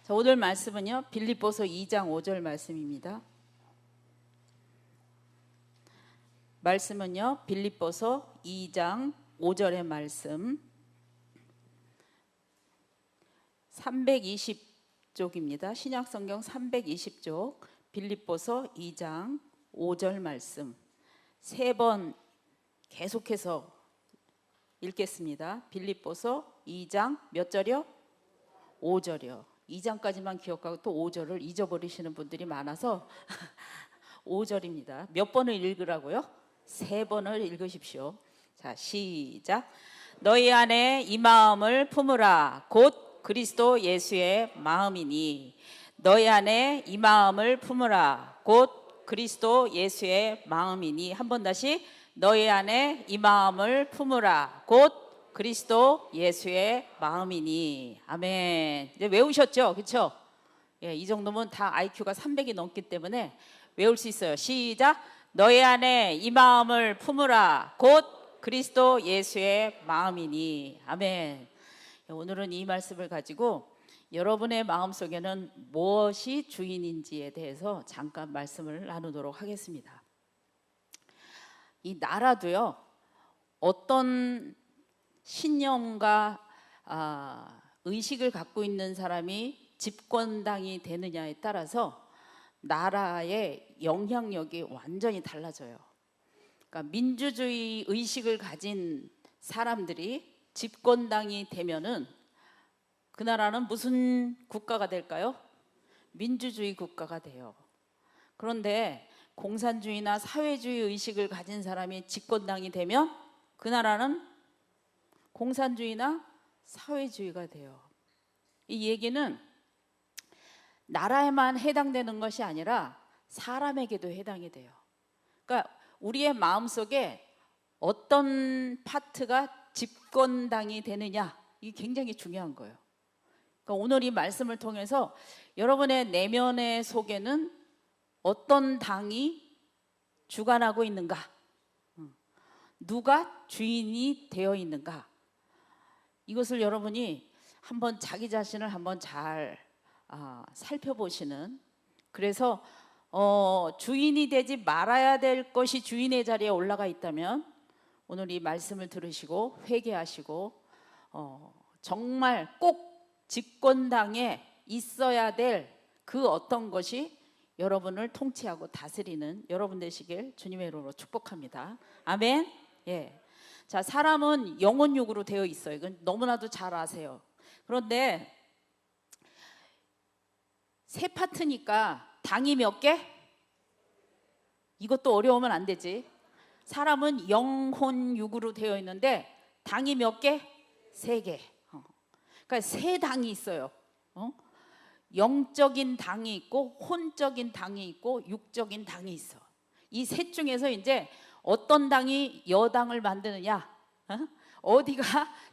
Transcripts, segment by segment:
자, 오늘 말씀은요, 빌립보서 2장 5절 말씀입니다. 말씀은요, 빌립보서 2장 5절의 말씀 320쪽입니다. 신약성경 320쪽 빌립보서 2장 5절 말씀 세 번 계속해서 읽겠습니다. 빌립보서 2장 몇 절이요? 5절이요. 2장까지만 기억하고 또 5절을 잊어버리시는 분들이 많아서 5절입니다. 몇 번을 읽으라고요? 세 번을 읽으십시오. 자, 시작. 너희 안에 이 마음을 품으라. 곧 그리스도 예수의 마음이니. 너희 안에 이 마음을 품으라. 곧 그리스도 예수의 마음이니. 한 번 다시. 너희 안에 이 마음을 품으라. 곧 그리스도 예수의 마음이니. 아멘. 이제 외우셨죠? 그렇죠? 예, 이 정도면 다 IQ가 300이 넘기 때문에 외울 수 있어요. 시작. 너희 안에 이 마음을 품으라. 곧 그리스도 예수의 마음이니. 아멘. 오늘은 이 말씀을 가지고 여러분의 마음속에는 무엇이 주인인지에 대해서 잠깐 말씀을 나누도록 하겠습니다. 이 나라도요, 어떤 신념과 의식을 갖고 있는 사람이 집권당이 되느냐에 따라서 나라의 영향력이 완전히 달라져요. 그러니까 민주주의 의식을 가진 사람들이 집권당이 되면은 그 나라는 무슨 국가가 될까요? 민주주의 국가가 돼요. 그런데 공산주의나 사회주의 의식을 가진 사람이 집권당이 되면 그 나라는 공산주의나 사회주의가 돼요. 이 얘기는 나라에만 해당되는 것이 아니라 사람에게도 해당이 돼요. 그러니까 우리의 마음속에 어떤 파트가 집권당이 되느냐, 이게 굉장히 중요한 거예요. 그러니까 오늘 이 말씀을 통해서 여러분의 내면의 속에는 어떤 당이 주관하고 있는가, 누가 주인이 되어 있는가, 이것을 여러분이 한번 자기 자신을 한번 잘 살펴보시는, 그래서 주인이 되지 말아야 될 것이 주인의 자리에 올라가 있다면 오늘 이 말씀을 들으시고 회개하시고 정말 꼭 집권당에 있어야 될 그 어떤 것이 여러분을 통치하고 다스리는 여러분 되시길 주님의 이름으로 축복합니다. 아멘. 예. 자, 사람은 영혼육으로 되어 있어요. 이건 너무나도 잘 아세요. 그런데 세 파트니까 당이 몇 개? 이것도 어려우면 안 되지. 사람은 영혼육으로 되어 있는데 당이 몇 개? 세 개. 그러니까 세 당이 있어요. 영적인 당이 있고 혼적인 당이 있고 육적인 당이 있어. 이 셋 중에서 이제 어떤 당이 여당을 만드느냐, 어디가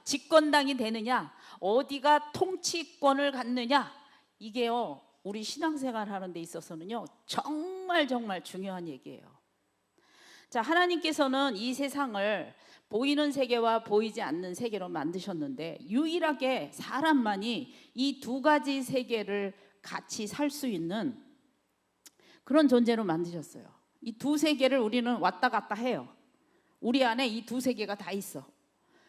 집권당이 되느냐, 어디가 통치권을 갖느냐, 이게요 우리 신앙생활 하는 데 있어서는요 정말 중요한 얘기예요. 자, 하나님께서는 이 세상을 보이는 세계와 보이지 않는 세계로 만드셨는데 유일하게 사람만이 이 두 가지 세계를 같이 살 수 있는 그런 존재로 만드셨어요. 이 두 세계를 우리는 왔다 갔다 해요. 우리 안에 이 두 세계가 다 있어.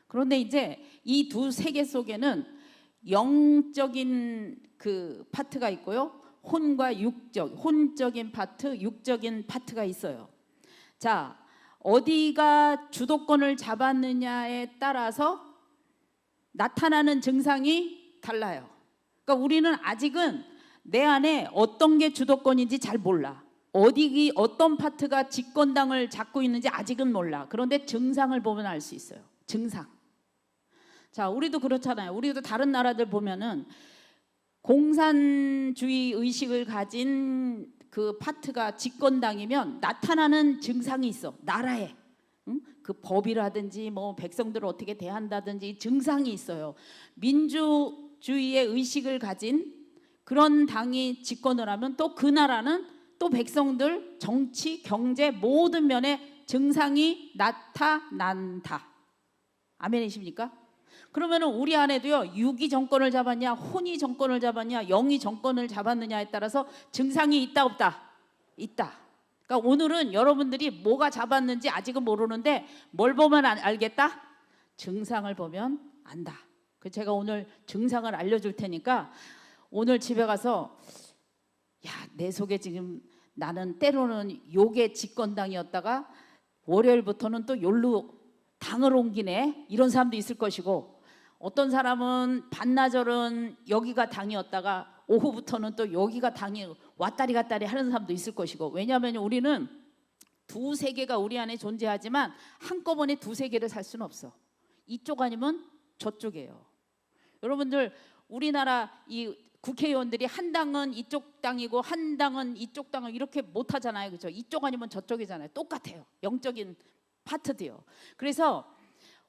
그런데 이제 이 두 세계 속에는 영적인 그 파트가 있고요, 혼과 혼적인 파트, 육적인 파트가 있어요. 자, 어디가 주도권을 잡았느냐에 따라서 나타나는 증상이 달라요. 그러니까 우리는 아직은 내 안에 어떤 게 주도권인지 잘 몰라. 어떤 파트가 집권당을 잡고 있는지 아직은 몰라. 그런데 증상을 보면 알 수 있어요. 증상. 자, 우리도 그렇잖아요. 우리도 다른 나라들 보면은 공산주의 의식을 가진 그 파트가 집권당이면 나타나는 증상이 있어. 나라에 그 법이라든지 뭐 백성들을 어떻게 대한다든지 증상이 있어요. 민주주의의 의식을 가진 그런 당이 집권을 하면 또 그 나라는 또 백성들 정치, 경제 모든 면에 증상이 나타난다. 아멘이십니까? 그러면은 우리 안에도요, 육이 정권을 잡았냐, 혼이 정권을 잡았냐, 영이 정권을 잡았느냐에 따라서 증상이 있다 없다? 있다. 그러니까 오늘은 여러분들이 뭐가 잡았는지 아직은 모르는데 뭘 보면 알겠다? 증상을 보면 안다. 그 제가 오늘 증상을 알려줄 테니까 오늘 집에 가서 야, 내 속에 지금 나는 때로는 욕의 집권당이었다가 월요일부터는 또 yor로 당을 옮기네, 이런 사람도 있을 것이고, 어떤 사람은 반나절은 여기가 당이었다가 오후부터는 또 여기가 당이 왔다리 갔다리 하는 사람도 있을 것이고. 왜냐하면 우리는 두 세계가 우리 안에 존재하지만 한꺼번에 두 세계를 살 수는 없어. 이쪽 아니면 저쪽이에요. 여러분들 우리나라 이 국회의원들이 한 당은 이쪽 당이고 한 당은 이쪽 당은 이렇게 못 하잖아요. 그렇죠? 이쪽 아니면 저쪽이잖아요. 똑같아요. 영적인 파트도요. 그래서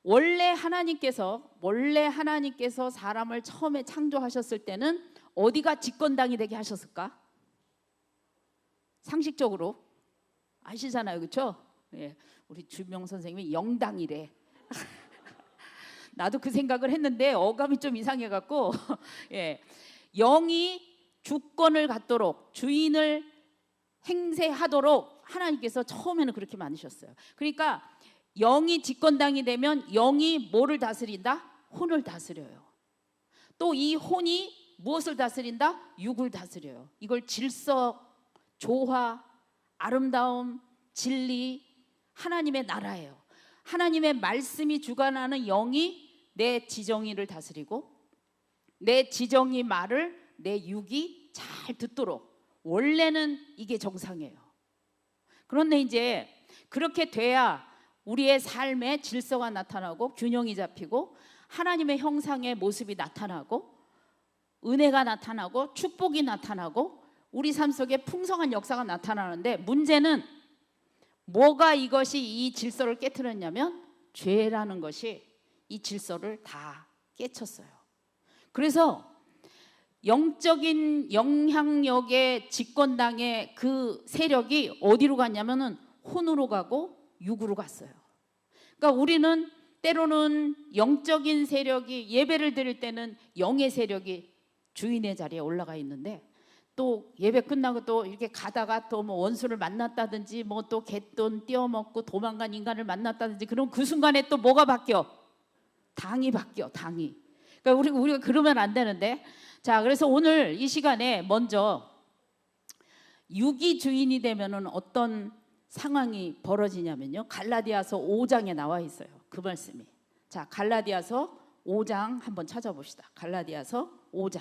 원래 하나님께서 사람을 처음에 창조하셨을 때는 어디가 집권당이 되게 하셨을까? 상식적으로 아시잖아요. 그렇죠? 예, 우리 주명 선생님이 영당이래. 나도 그 생각을 했는데 어감이 좀 이상해갖고 예, 영이 주권을 갖도록, 주인을 행세하도록 하나님께서 처음에는 그렇게 만드셨어요. 그러니까 영이 집권당이 되면 영이 뭐를 다스린다? 혼을 다스려요. 또 이 혼이 무엇을 다스린다? 육을 다스려요. 이걸 질서, 조화, 아름다움, 진리, 하나님의 나라예요. 하나님의 말씀이 주관하는 영이 내 지정이를 다스리고, 내 지정이 말을 내 육이 잘 듣도록, 원래는 이게 정상이에요. 그런데 이제 그렇게 돼야 우리의 삶에 질서가 나타나고 균형이 잡히고 하나님의 형상의 모습이 나타나고 은혜가 나타나고 축복이 나타나고 우리 삶 속에 풍성한 역사가 나타나는데, 문제는 뭐가 이것이 이 질서를 깨트렸냐면 죄라는 것이 이 질서를 다 깨쳤어요. 그래서 영적인 영향력의 집권당의 그 세력이 어디로 갔냐면은 혼으로 가고 육으로 갔어요. 그러니까 우리는 때로는 영적인 세력이, 예배를 드릴 때는 영의 세력이 주인의 자리에 올라가 있는데, 또 예배 끝나고 또 이렇게 가다가 또 뭐 원수를 만났다든지 뭐 또 갯돈 띄어먹고 도망간 인간을 만났다든지, 그럼 그 순간에 또 뭐가 바뀌어? 당이 바뀌어, 당이. 그러니까 우리가 그러면 안 되는데. 자, 그래서 오늘 이 시간에 먼저 육이 주인이 되면은 어떤 상황이 벌어지냐면요, 갈라디아서 5장에 나와 있어요. 그 말씀이. 자, 갈라디아서 5장 한번 찾아봅시다. 갈라디아서 5장.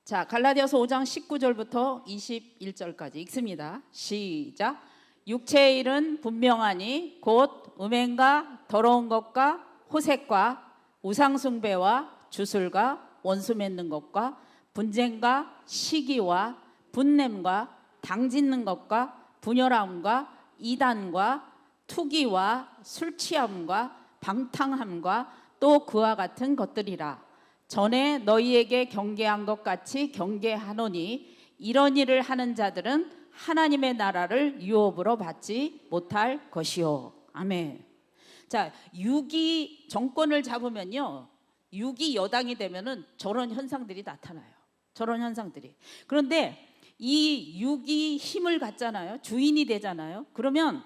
자, 갈라디아서 5장 19절부터 21절까지 읽습니다. 시작. 육체의 일은 분명하니 곧 음행과 더러운 것과 호색과 우상숭배와 주술과 원수 맺는 것과 분쟁과 시기와 분냄과 당짓는 것과 분열함과 이단과 투기와 술취함과 방탕함과 또 그와 같은 것들이라. 전에 너희에게 경계한 것 같이 경계하노니 이런 일을 하는 자들은 하나님의 나라를 유업으로 받지 못할 것이요. 아멘. 자, 육이 정권을 잡으면요, 육이 여당이 되면은 저런 현상들이 나타나요. 저런 현상들이. 그런데 이 육이 힘을 갖잖아요. 주인이 되잖아요. 그러면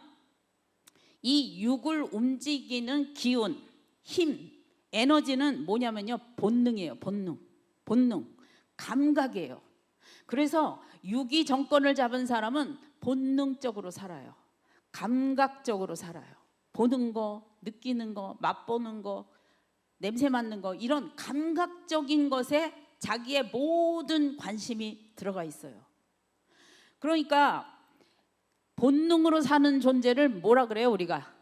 이 육을 움직이는 기운, 힘, 에너지는 뭐냐면요, 본능이에요. 본능, 감각이에요. 그래서 육이 정권을 잡은 사람은 본능적으로 살아요. 감각적으로 살아요. 보는 거, 느끼는 거, 맛보는 거, 냄새 맡는 거, 이런 감각적인 것에 자기의 모든 관심이 들어가 있어요. 그러니까 본능으로 사는 존재를 뭐라 그래요? 우리가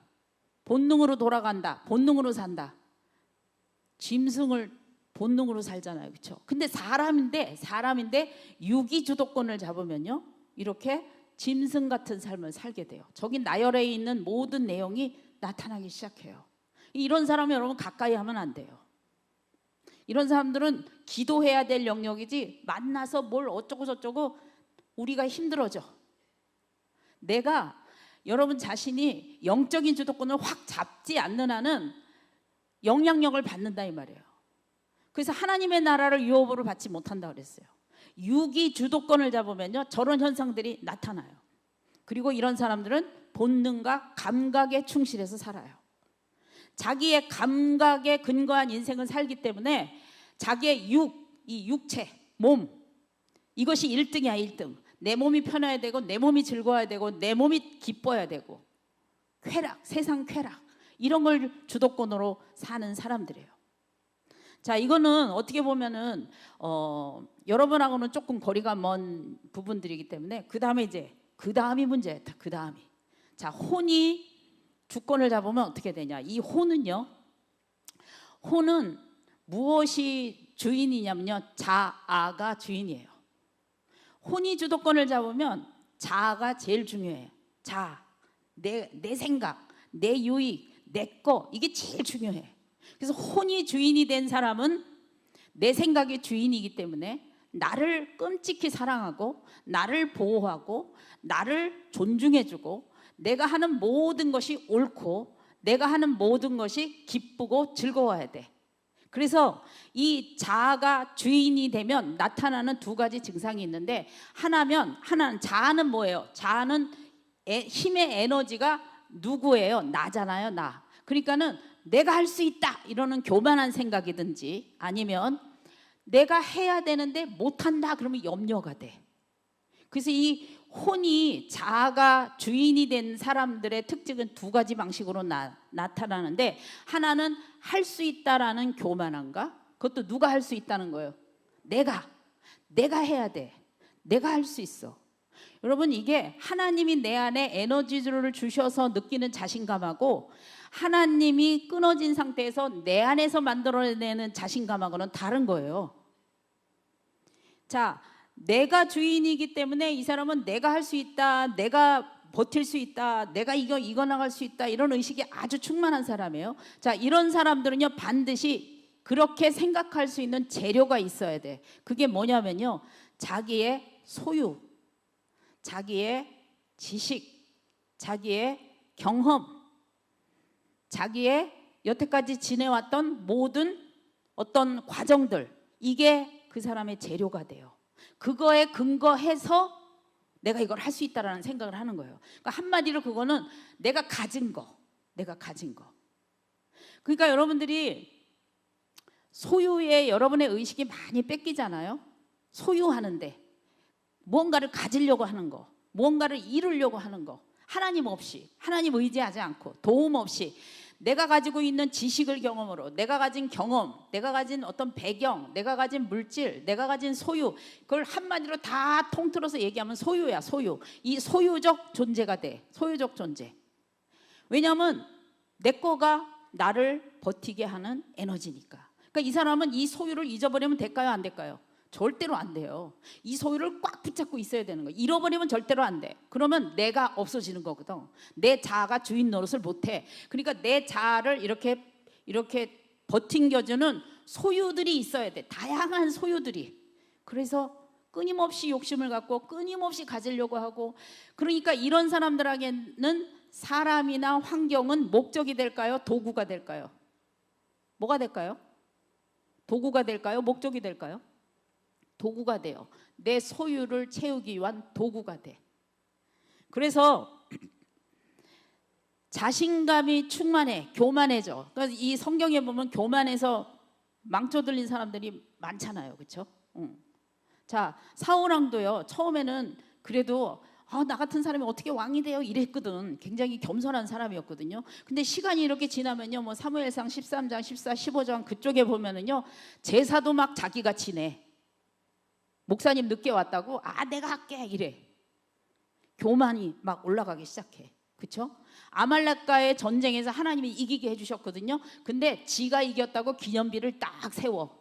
본능으로 돌아간다, 본능으로 산다. 짐승을 본능으로 살잖아요. 그렇죠? 근데 사람인데 육이 주도권을 잡으면요, 이렇게 짐승 같은 삶을 살게 돼요. 저기 나열에 있는 모든 내용이 나타나기 시작해요. 이런 사람은 여러분 가까이 하면 안 돼요. 이런 사람들은 기도해야 될 영역이지 만나서 뭘 어쩌고 저쩌고 우리가 힘들어져. 내가 여러분 자신이 영적인 주도권을 확 잡지 않는 한은 영향력을 받는다 이 말이에요. 그래서 하나님의 나라를 유업으로 받지 못한다 그랬어요. 육이 주도권을 잡으면요 저런 현상들이 나타나요. 그리고 이런 사람들은 본능과 감각에 충실해서 살아요. 자기의 감각에 근거한 인생을 살기 때문에 자기의 이 육체, 몸 이것이 1등이야 1등. 내 몸이 편해야 되고 내 몸이 즐거워야 되고 내 몸이 기뻐야 되고 쾌락, 세상 쾌락 이런 걸 주도권으로 사는 사람들이에요. 자, 이거는 어떻게 보면은 여러분하고는 조금 거리가 먼 부분들이기 때문에 그 다음이 문제였다. 그 다음이. 자, 혼이 주권을 잡으면 어떻게 되냐? 이 혼은요. 혼은 무엇이 주인이냐면요. 자아가 주인이에요. 혼이 주도권을 잡으면 자아가 제일 중요해요. 자아, 내 생각, 내 유익, 내 거 이게 제일 중요해. 그래서 혼이 주인이 된 사람은 내 생각의 주인이기 때문에 나를 끔찍히 사랑하고 나를 보호하고 나를 존중해주고 내가 하는 모든 것이 옳고 내가 하는 모든 것이 기쁘고 즐거워야 돼. 그래서 이 자아가 주인이 되면 나타나는 두 가지 증상이 있는데 하나는 자아는 뭐예요? 자아는 힘의 에너지가 누구예요? 나잖아요, 나. 그러니까는 내가 할 수 있다 이러는 교만한 생각이든지 아니면 내가 해야 되는데 못한다 그러면 염려가 돼. 그래서 이 혼이 자아가 주인이 된 사람들의 특징은 두 가지 방식으로 나타나는데 하나는 할 수 있다라는 교만함과 그것도 누가 할 수 있다는 거예요. 내가 해야 돼. 내가 할 수 있어. 여러분 이게 하나님이 내 안에 에너지를 주셔서 느끼는 자신감하고 하나님이 끊어진 상태에서 내 안에서 만들어내는 자신감하고는 다른 거예요. 자, 내가 주인이기 때문에 이 사람은 내가 할 수 있다, 내가 버틸 수 있다, 내가 이거 나갈 수 있다 이런 의식이 아주 충만한 사람이에요. 자, 이런 사람들은요 반드시 그렇게 생각할 수 있는 재료가 있어야 돼. 그게 뭐냐면요 자기의 소유, 자기의 지식, 자기의 경험, 자기의 여태까지 지내왔던 모든 어떤 과정들 이게 그 사람의 재료가 돼요. 그거에 근거해서 내가 이걸 할 수 있다라는 생각을 하는 거예요. 그러니까 한마디로 그거는 내가 가진 거. 그러니까 여러분들이 소유에 여러분의 의식이 많이 뺏기잖아요. 소유하는데 무언가를 가지려고 하는 거, 무언가를 이루려고 하는 거 하나님 없이, 하나님 의지하지 않고 도움 없이 내가 가지고 있는 지식을 경험으로 내가 가진 경험, 내가 가진 어떤 배경, 내가 가진 물질, 내가 가진 소유 그걸 한마디로 다 통틀어서 얘기하면 소유야. 소유. 이 소유적 존재가 돼. 소유적 존재. 왜냐하면 내 거가 나를 버티게 하는 에너지니까. 그러니까 이 사람은 이 소유를 잊어버리면 될까요? 안 될까요? 절대로 안 돼요. 이 소유를 꽉 붙잡고 있어야 되는 거예요. 잃어버리면 절대로 안 돼. 그러면 내가 없어지는 거거든. 내 자아가 주인 노릇을 못해. 그러니까 내 자아를 이렇게 버팅겨주는 소유들이 있어야 돼. 다양한 소유들이. 그래서 끊임없이 욕심을 갖고 끊임없이 가지려고 하고 그러니까 이런 사람들에게는 사람이나 환경은 목적이 될까요? 도구가 될까요? 뭐가 될까요? 도구가 될까요? 목적이 될까요? 도구가 돼요. 내 소유를 채우기 위한 도구가 돼. 그래서 자신감이 충만해, 교만해져. 그러니까 이 성경에 보면 교만해서 망쳐들린 사람들이 많잖아요, 그렇죠? 자, 사울왕도요. 처음에는 그래도 나 같은 사람이 어떻게 왕이 돼요? 이랬거든. 굉장히 겸손한 사람이었거든요. 근데 시간이 이렇게 지나면요, 뭐 사무엘상 13장, 14, 15장 그쪽에 보면은요, 제사도 막 자기가 지내. 목사님 늦게 왔다고 내가 할게 이래. 교만이 막 올라가기 시작해. 그렇죠? 아말렉과의 전쟁에서 하나님이 이기게 해주셨거든요. 근데 지가 이겼다고 기념비를 딱 세워.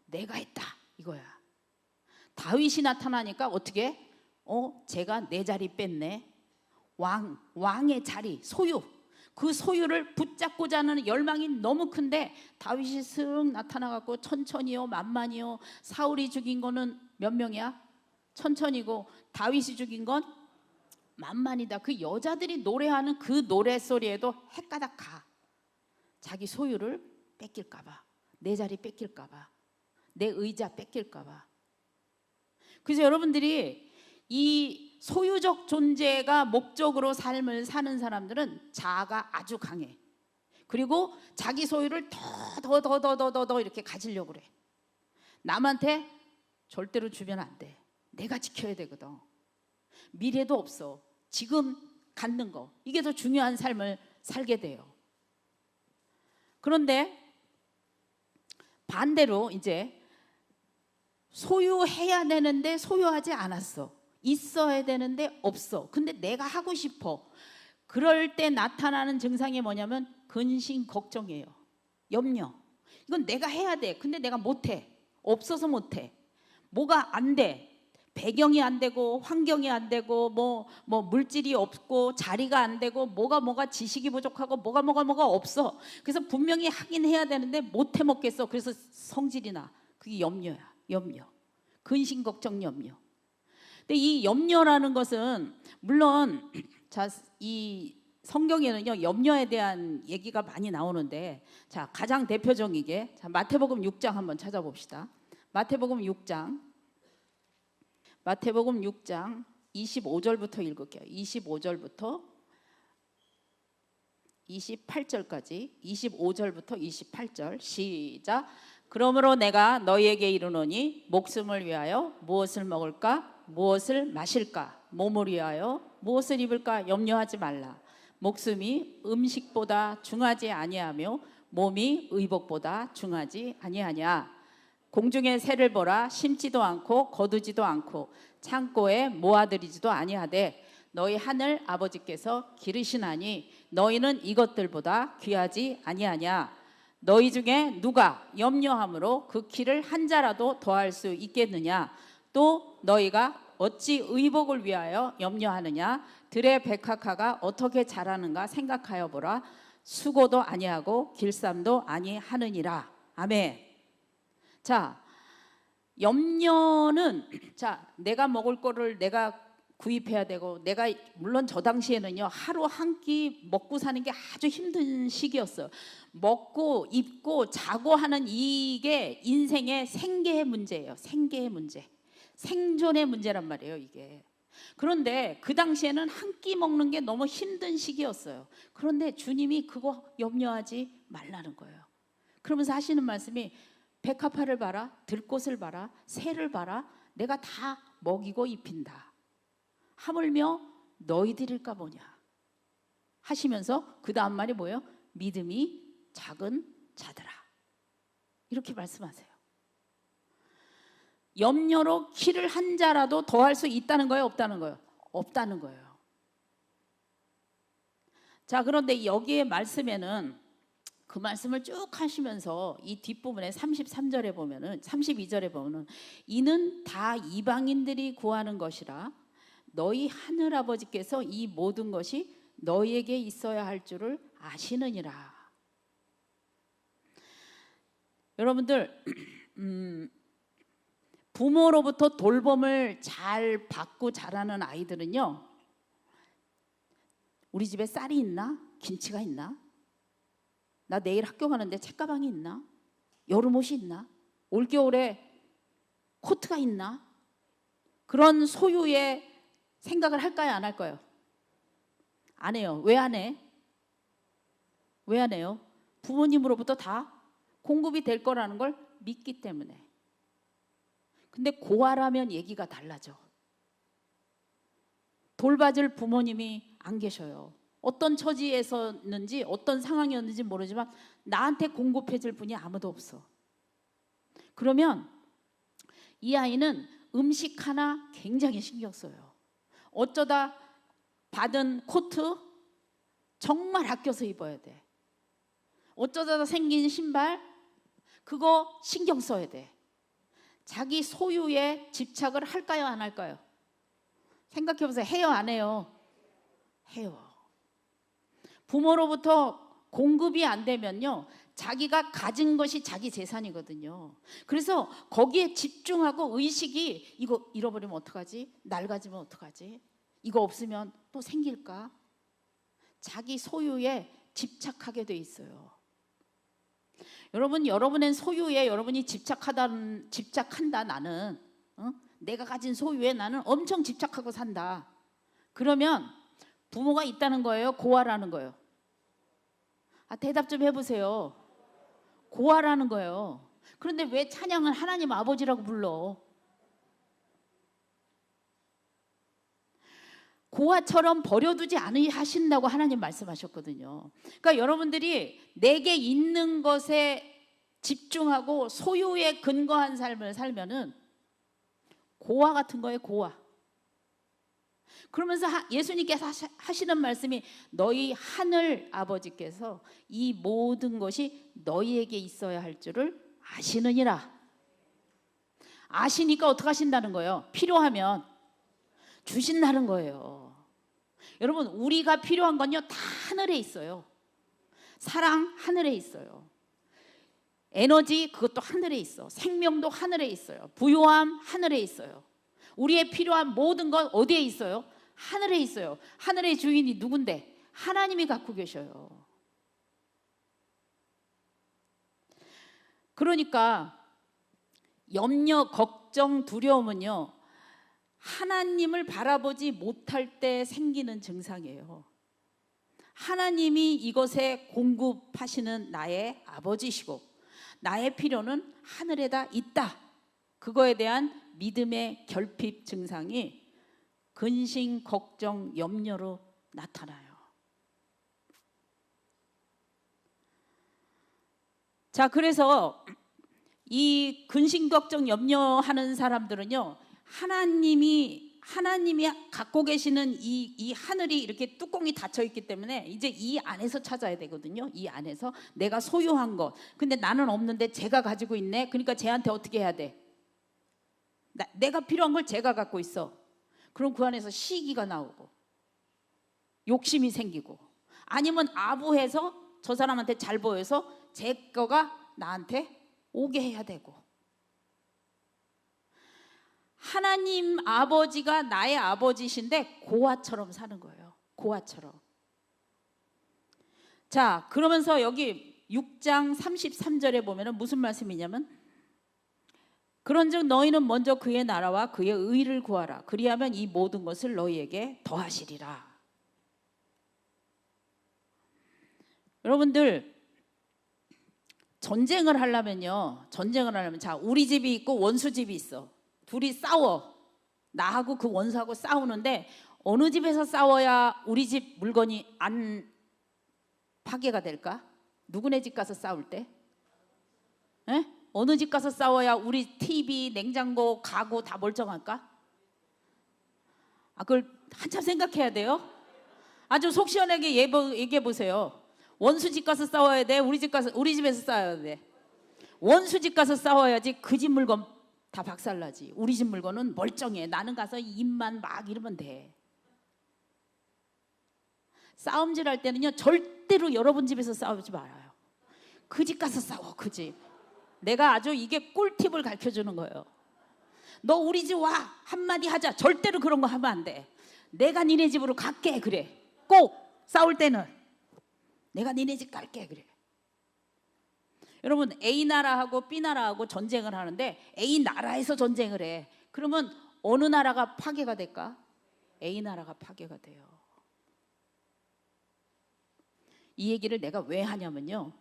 내가 했다 이거야. 다윗이 나타나니까 어떻게? 제가 내 자리 뺐네. 왕의 자리, 소유. 그 소유를 붙잡고자 하는 열망이 너무 큰데 다윗이 슥 나타나갖고 천천히요, 만만히요. 사울이 죽인 거는 몇 명이야? 천천히고 다윗이 죽인 건 만만이다. 그 여자들이 노래하는 그 노래소리에도 헷가닥 가. 자기 소유를 뺏길까 봐, 내 자리 뺏길까 봐, 내 의자 뺏길까 봐. 그래서 여러분들이 이 소유적 존재가 목적으로 삶을 사는 사람들은 자아가 아주 강해. 그리고 자기 소유를 더 이렇게 가지려고 그래. 남한테 절대로 주면 안 돼. 내가 지켜야 되거든. 미래도 없어. 지금 갖는 거, 이게 더 중요한 삶을 살게 돼요. 그런데 반대로 이제 소유해야 되는데 소유하지 않았어. 있어야 되는데 없어. 근데 내가 하고 싶어. 그럴 때 나타나는 증상이 뭐냐면 근심 걱정이에요. 염려. 이건 내가 해야 돼. 근데 내가 못해. 없어서 못해. 뭐가 안 돼. 배경이 안 되고 환경이 안 되고 뭐 물질이 없고 자리가 안 되고 뭐가 지식이 부족하고 뭐가 없어. 그래서 분명히 하긴 해야 되는데 못 해먹겠어. 그래서 성질이 나. 그게 염려야. 염려. 근심 걱정 염려. 근데 이 염려라는 것은 물론 자, 이 성경에는요 염려에 대한 얘기가 많이 나오는데, 자 가장 대표적이게 자 마태복음 6장 한번 찾아봅시다. 마태복음 6장 25절부터 읽을게요. 25절부터 28절까지 25절부터 28절 시작. 그러므로 내가 너희에게 이르노니 목숨을 위하여 무엇을 먹을까 무엇을 마실까 몸을 위하여 무엇을 입을까 염려하지 말라. 목숨이 음식보다 중하지 아니하며 몸이 의복보다 중하지 아니하냐. 공중의 새를 보라. 심지도 않고 거두지도 않고 창고에 모아들이지도 아니하되 너희 하늘 아버지께서 기르시나니 너희는 이것들보다 귀하지 아니하냐. 너희 중에 누가 염려함으로 그 키를 한 자라도 더할 수 있겠느냐. 또 너희가 어찌 의복을 위하여 염려하느냐. 들의 백합화가 어떻게 자라는가 생각하여 보라. 수고도 아니하고 길쌈도 아니하느니라. 아멘. 자, 염려는 자 내가 먹을 거를 내가 구입해야 되고, 내가 물론 저 당시에는요 하루 한 끼 먹고 사는 게 아주 힘든 시기였어요. 먹고 입고 자고 하는 이게 인생의 생계의 문제예요. 생계의 문제, 생존의 문제란 말이에요 이게. 그런데 그 당시에는 한 끼 먹는 게 너무 힘든 시기였어요. 그런데 주님이 그거 염려하지 말라는 거예요. 그러면서 하시는 말씀이 백합화를 봐라, 들꽃을 봐라, 새를 봐라, 내가 다 먹이고 입힌다. 하물며 너희들일까 보냐 하시면서 그 다음 말이 뭐예요? 믿음이 작은 자들아. 이렇게 말씀하세요. 염려로 키를 한 자라도 더할 수 있다는 거예요? 없다는 거예요? 없다는 거예요. 자, 그런데 여기에 말씀에는 그 말씀을 쭉 하시면서 이 뒷부분에 33절에 보면은 32절에 보면은 이는 다 이방인들이 구하는 것이라 너희 하늘아버지께서 이 모든 것이 너희에게 있어야 할 줄을 아시느니라. 여러분들 부모로부터 돌봄을 잘 받고 자라는 아이들은요, 우리 집에 쌀이 있나? 김치가 있나? 나 내일 학교 가는데 책가방이 있나? 여름옷이 있나? 올겨울에 코트가 있나? 그런 소유의 생각을 할까요? 안 할까요? 안 해요. 왜 안 해? 왜 안 해요? 부모님으로부터 다 공급이 될 거라는 걸 믿기 때문에. 근데 고아라면 얘기가 달라져. 돌봐줄 부모님이 안 계셔요. 어떤 처지에서는지 어떤 상황이었는지 모르지만 나한테 공급해 줄 분이 아무도 없어. 그러면 이 아이는 음식 하나 굉장히 신경 써요. 어쩌다 받은 코트 정말 아껴서 입어야 돼. 어쩌다 생긴 신발 그거 신경 써야 돼. 자기 소유에 집착을 할까요? 안 할까요? 생각해 보세요. 해요? 안 해요? 해요. 부모로부터 공급이 안 되면요, 자기가 가진 것이 자기 재산이거든요. 그래서 거기에 집중하고 의식이 이거 잃어버리면 어떡하지? 낡아지면 어떡하지? 이거 없으면 또 생길까? 자기 소유에 집착하게 돼 있어요. 여러분, 여러분의 소유에 여러분이 집착한다. 나는 내가 가진 소유에 나는 엄청 집착하고 산다. 그러면 부모가 있다는 거예요? 고아라는 거예요? 대답 좀 해보세요. 고아라는 거예요. 그런데 왜 찬양은 하나님 아버지라고 불러? 고아처럼 버려두지 않으신다고 하나님 말씀하셨거든요. 그러니까 여러분들이 내게 있는 것에 집중하고 소유에 근거한 삶을 살면은 고아 같은 거예요, 고아. 그러면서 예수님께서 하시는 말씀이 너희 하늘 아버지께서 이 모든 것이 너희에게 있어야 할 줄을 아시느니라. 아시니까 어떻게 하신다는 거예요? 필요하면 주신다는 거예요. 여러분, 우리가 필요한 건요 다 하늘에 있어요. 사랑 하늘에 있어요. 에너지 그것도 하늘에 있어. 생명도 하늘에 있어요. 부요함 하늘에 있어요. 우리의 필요한 모든 건 어디에 있어요? 하늘에 있어요. 하늘의 주인이 누군데? 하나님이 갖고 계셔요. 그러니까 염려, 걱정, 두려움은요 하나님을 바라보지 못할 때 생기는 증상이에요. 하나님이 이것에 공급하시는 나의 아버지시고 나의 필요는 하늘에다 있다. 그거에 대한 믿음의 결핍 증상이 근심, 걱정, 염려로 나타나요. 자, 그래서 이 근심, 걱정, 염려하는 사람들은요 하나님이 갖고 계시는 이 하늘이 이렇게 뚜껑이 닫혀 있기 때문에 이제 이 안에서 찾아야 되거든요. 이 안에서 내가 소유한 것. 근데 나는 없는데 제가 가지고 있네. 그러니까 쟤한테 어떻게 해야 돼? 내가 필요한 걸 제가 갖고 있어. 그럼 그 안에서 시기가 나오고 욕심이 생기고 아니면 아부해서 저 사람한테 잘 보여서 제 거가 나한테 오게 해야 되고. 하나님 아버지가 나의 아버지신데 고아처럼 사는 거예요. 고아처럼. 자, 그러면서 여기 6장 33절에 보면은 무슨 말씀이냐면 그런즉 너희는 먼저 그의 나라와 그의 의를 구하라. 그리하면 이 모든 것을 너희에게 더하시리라. 여러분들 전쟁을 하려면 자, 우리 집이 있고 원수 집이 있어. 둘이 싸워. 나하고 그 원수하고 싸우는데 어느 집에서 싸워야 우리 집 물건이 안 파괴가 될까? 누구네 집 가서 싸울 때? 에? 어느 집 가서 싸워야 우리 TV, 냉장고, 가구 다 멀쩡할까? 그걸 한참 생각해야 돼요. 아주 속 시원하게 얘기해 보세요. 원수 집 가서 싸워야 돼? 우리 집에서 싸워야 돼? 원수 집 가서 싸워야지 그 집 물건 다 박살나지. 우리 집 물건은 멀쩡해. 나는 가서 입만 막 이러면 돼. 싸움질 할 때는요 절대로 여러분 집에서 싸우지 말아요. 그 집 가서 싸워. 그 집. 내가 아주 이게 꿀팁을 가르쳐주는 거예요. 너 우리 집 와. 한마디 하자. 절대로 그런 거 하면 안 돼. 내가 니네 집으로 갈게. 그래. 꼭 싸울 때는 내가 니네 집 갈게. 그래. 여러분 A 나라하고 B 나라하고 전쟁을 하는데 A 나라에서 전쟁을 해. 그러면 어느 나라가 파괴가 될까? A 나라가 파괴가 돼요. 이 얘기를 내가 왜 하냐면요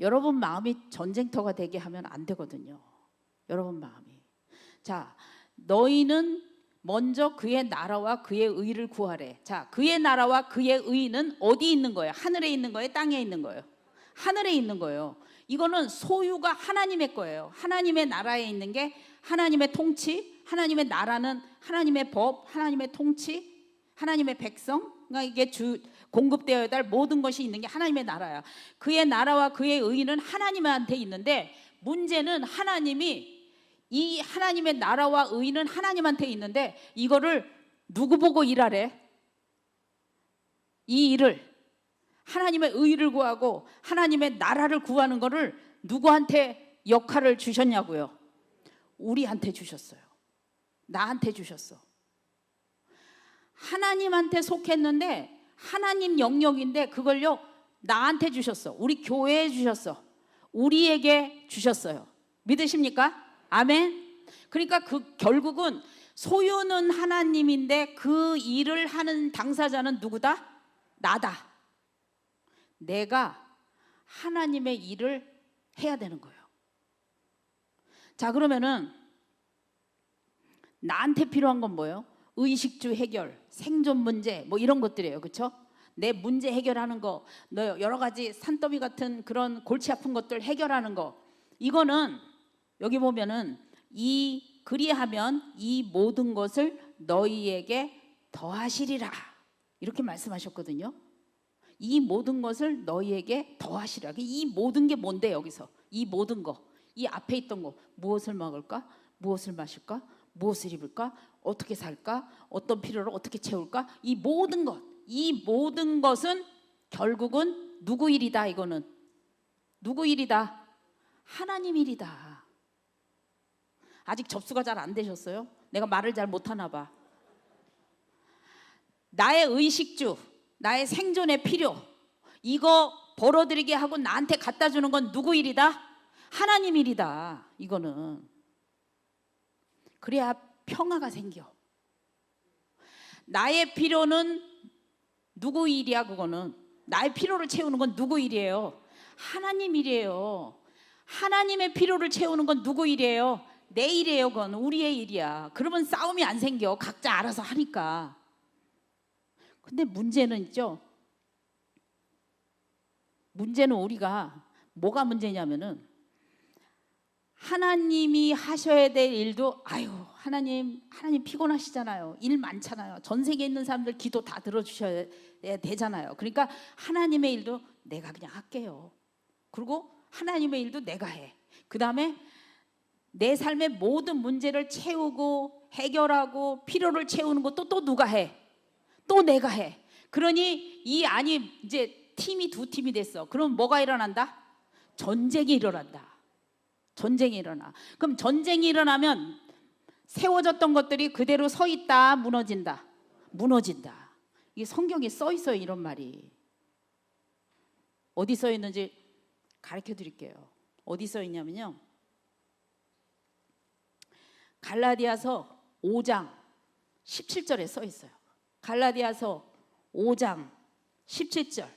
여러분 마음이 전쟁터가 되게 하면 안 되거든요. 여러분 마음이. 자, 너희는 먼저 그의 나라와 그의 의를 구하래. 자, 그의 나라와 그의 의는 어디 있는 거예요? 하늘에 있는 거예요? 땅에 있는 거예요? 하늘에 있는 거예요. 이거는 소유가 하나님의 거예요. 하나님의 나라에 있는 게 하나님의 통치, 하나님의 나라는 하나님의 법, 하나님의 통치, 하나님의 백성. 그러니까 이게 공급되어야 할 모든 것이 있는 게 하나님의 나라야. 그의 나라와 그의 의는 하나님한테 있는데 문제는 하나님이 이 하나님의 나라와 의는 하나님한테 있는데 이거를 누구 보고 일하래? 이 일을 하나님의 의를 구하고 하나님의 나라를 구하는 거를 누구한테 역할을 주셨냐고요? 우리한테 주셨어요. 나한테 주셨어. 하나님한테 속했는데 하나님 영역인데 그걸요 나한테 주셨어. 우리 교회에 주셨어. 우리에게 주셨어요. 믿으십니까? 아멘. 그러니까 그 결국은 소유는 하나님인데 그 일을 하는 당사자는 누구다? 나다. 내가 하나님의 일을 해야 되는 거예요. 자, 그러면은 나한테 필요한 건 뭐예요? 의식주 해결, 생존 문제 뭐 이런 것들이에요. 그렇죠? 내 문제 해결하는 거, 너 여러 가지 산더미 같은 그런 골치 아픈 것들 해결하는 거. 이거는 여기 보면은 이 그리하면 이 모든 것을 너희에게 더하시리라. 이렇게 말씀하셨거든요. 이 모든 것을 너희에게 더하시리라. 이 모든 게 뭔데 여기서? 이 모든 거. 이 앞에 있던 거. 무엇을 먹을까? 무엇을 마실까? 무엇을 입을까? 어떻게 살까? 어떤 필요를 어떻게 채울까? 이 모든 것. 이 모든 것은 결국은 누구 일이다? 이거는 누구 일이다? 하나님 일이다. 아직 접수가 잘 안 되셨어요? 내가 말을 잘 못하나 봐. 나의 의식주, 나의 생존의 필요, 이거 벌어들이게 하고 나한테 갖다 주는 건 누구 일이다? 하나님 일이다. 이거는 그래야 평화가 생겨. 나의 필요는 누구 일이야? 그거는 나의 필요를 채우는 건 누구 일이에요? 하나님 일이에요. 하나님의 필요를 채우는 건 누구 일이에요? 내 일이에요. 그건 우리의 일이야. 그러면 싸움이 안 생겨. 각자 알아서 하니까. 근데 문제는 있죠. 문제는 우리가 뭐가 문제냐면은 하나님이 하셔야 될 일도 아유 하나님 피곤하시잖아요. 일 많잖아요. 전 세계에 있는 사람들 기도 다 들어주셔야 되잖아요. 그러니까 하나님의 일도 내가 그냥 할게요. 그리고 하나님의 일도 내가 해. 그 다음에 내 삶의 모든 문제를 채우고 해결하고 필요를 채우는 것도 또 누가 해? 또 내가 해. 그러니 이 안이 이제 팀이 두 팀이 됐어. 그럼 뭐가 일어난다? 전쟁이 일어난다. 전쟁이 일어나. 그럼 전쟁이 일어나면 세워졌던 것들이 그대로 서 있다, 무너진다. 무너진다. 이게 성경에 써 있어요. 이런 말이. 어디 써 있는지 가르쳐 드릴게요. 어디 써 있냐면요. 갈라디아서 5장 17절에 써 있어요. 갈라디아서 5장 17절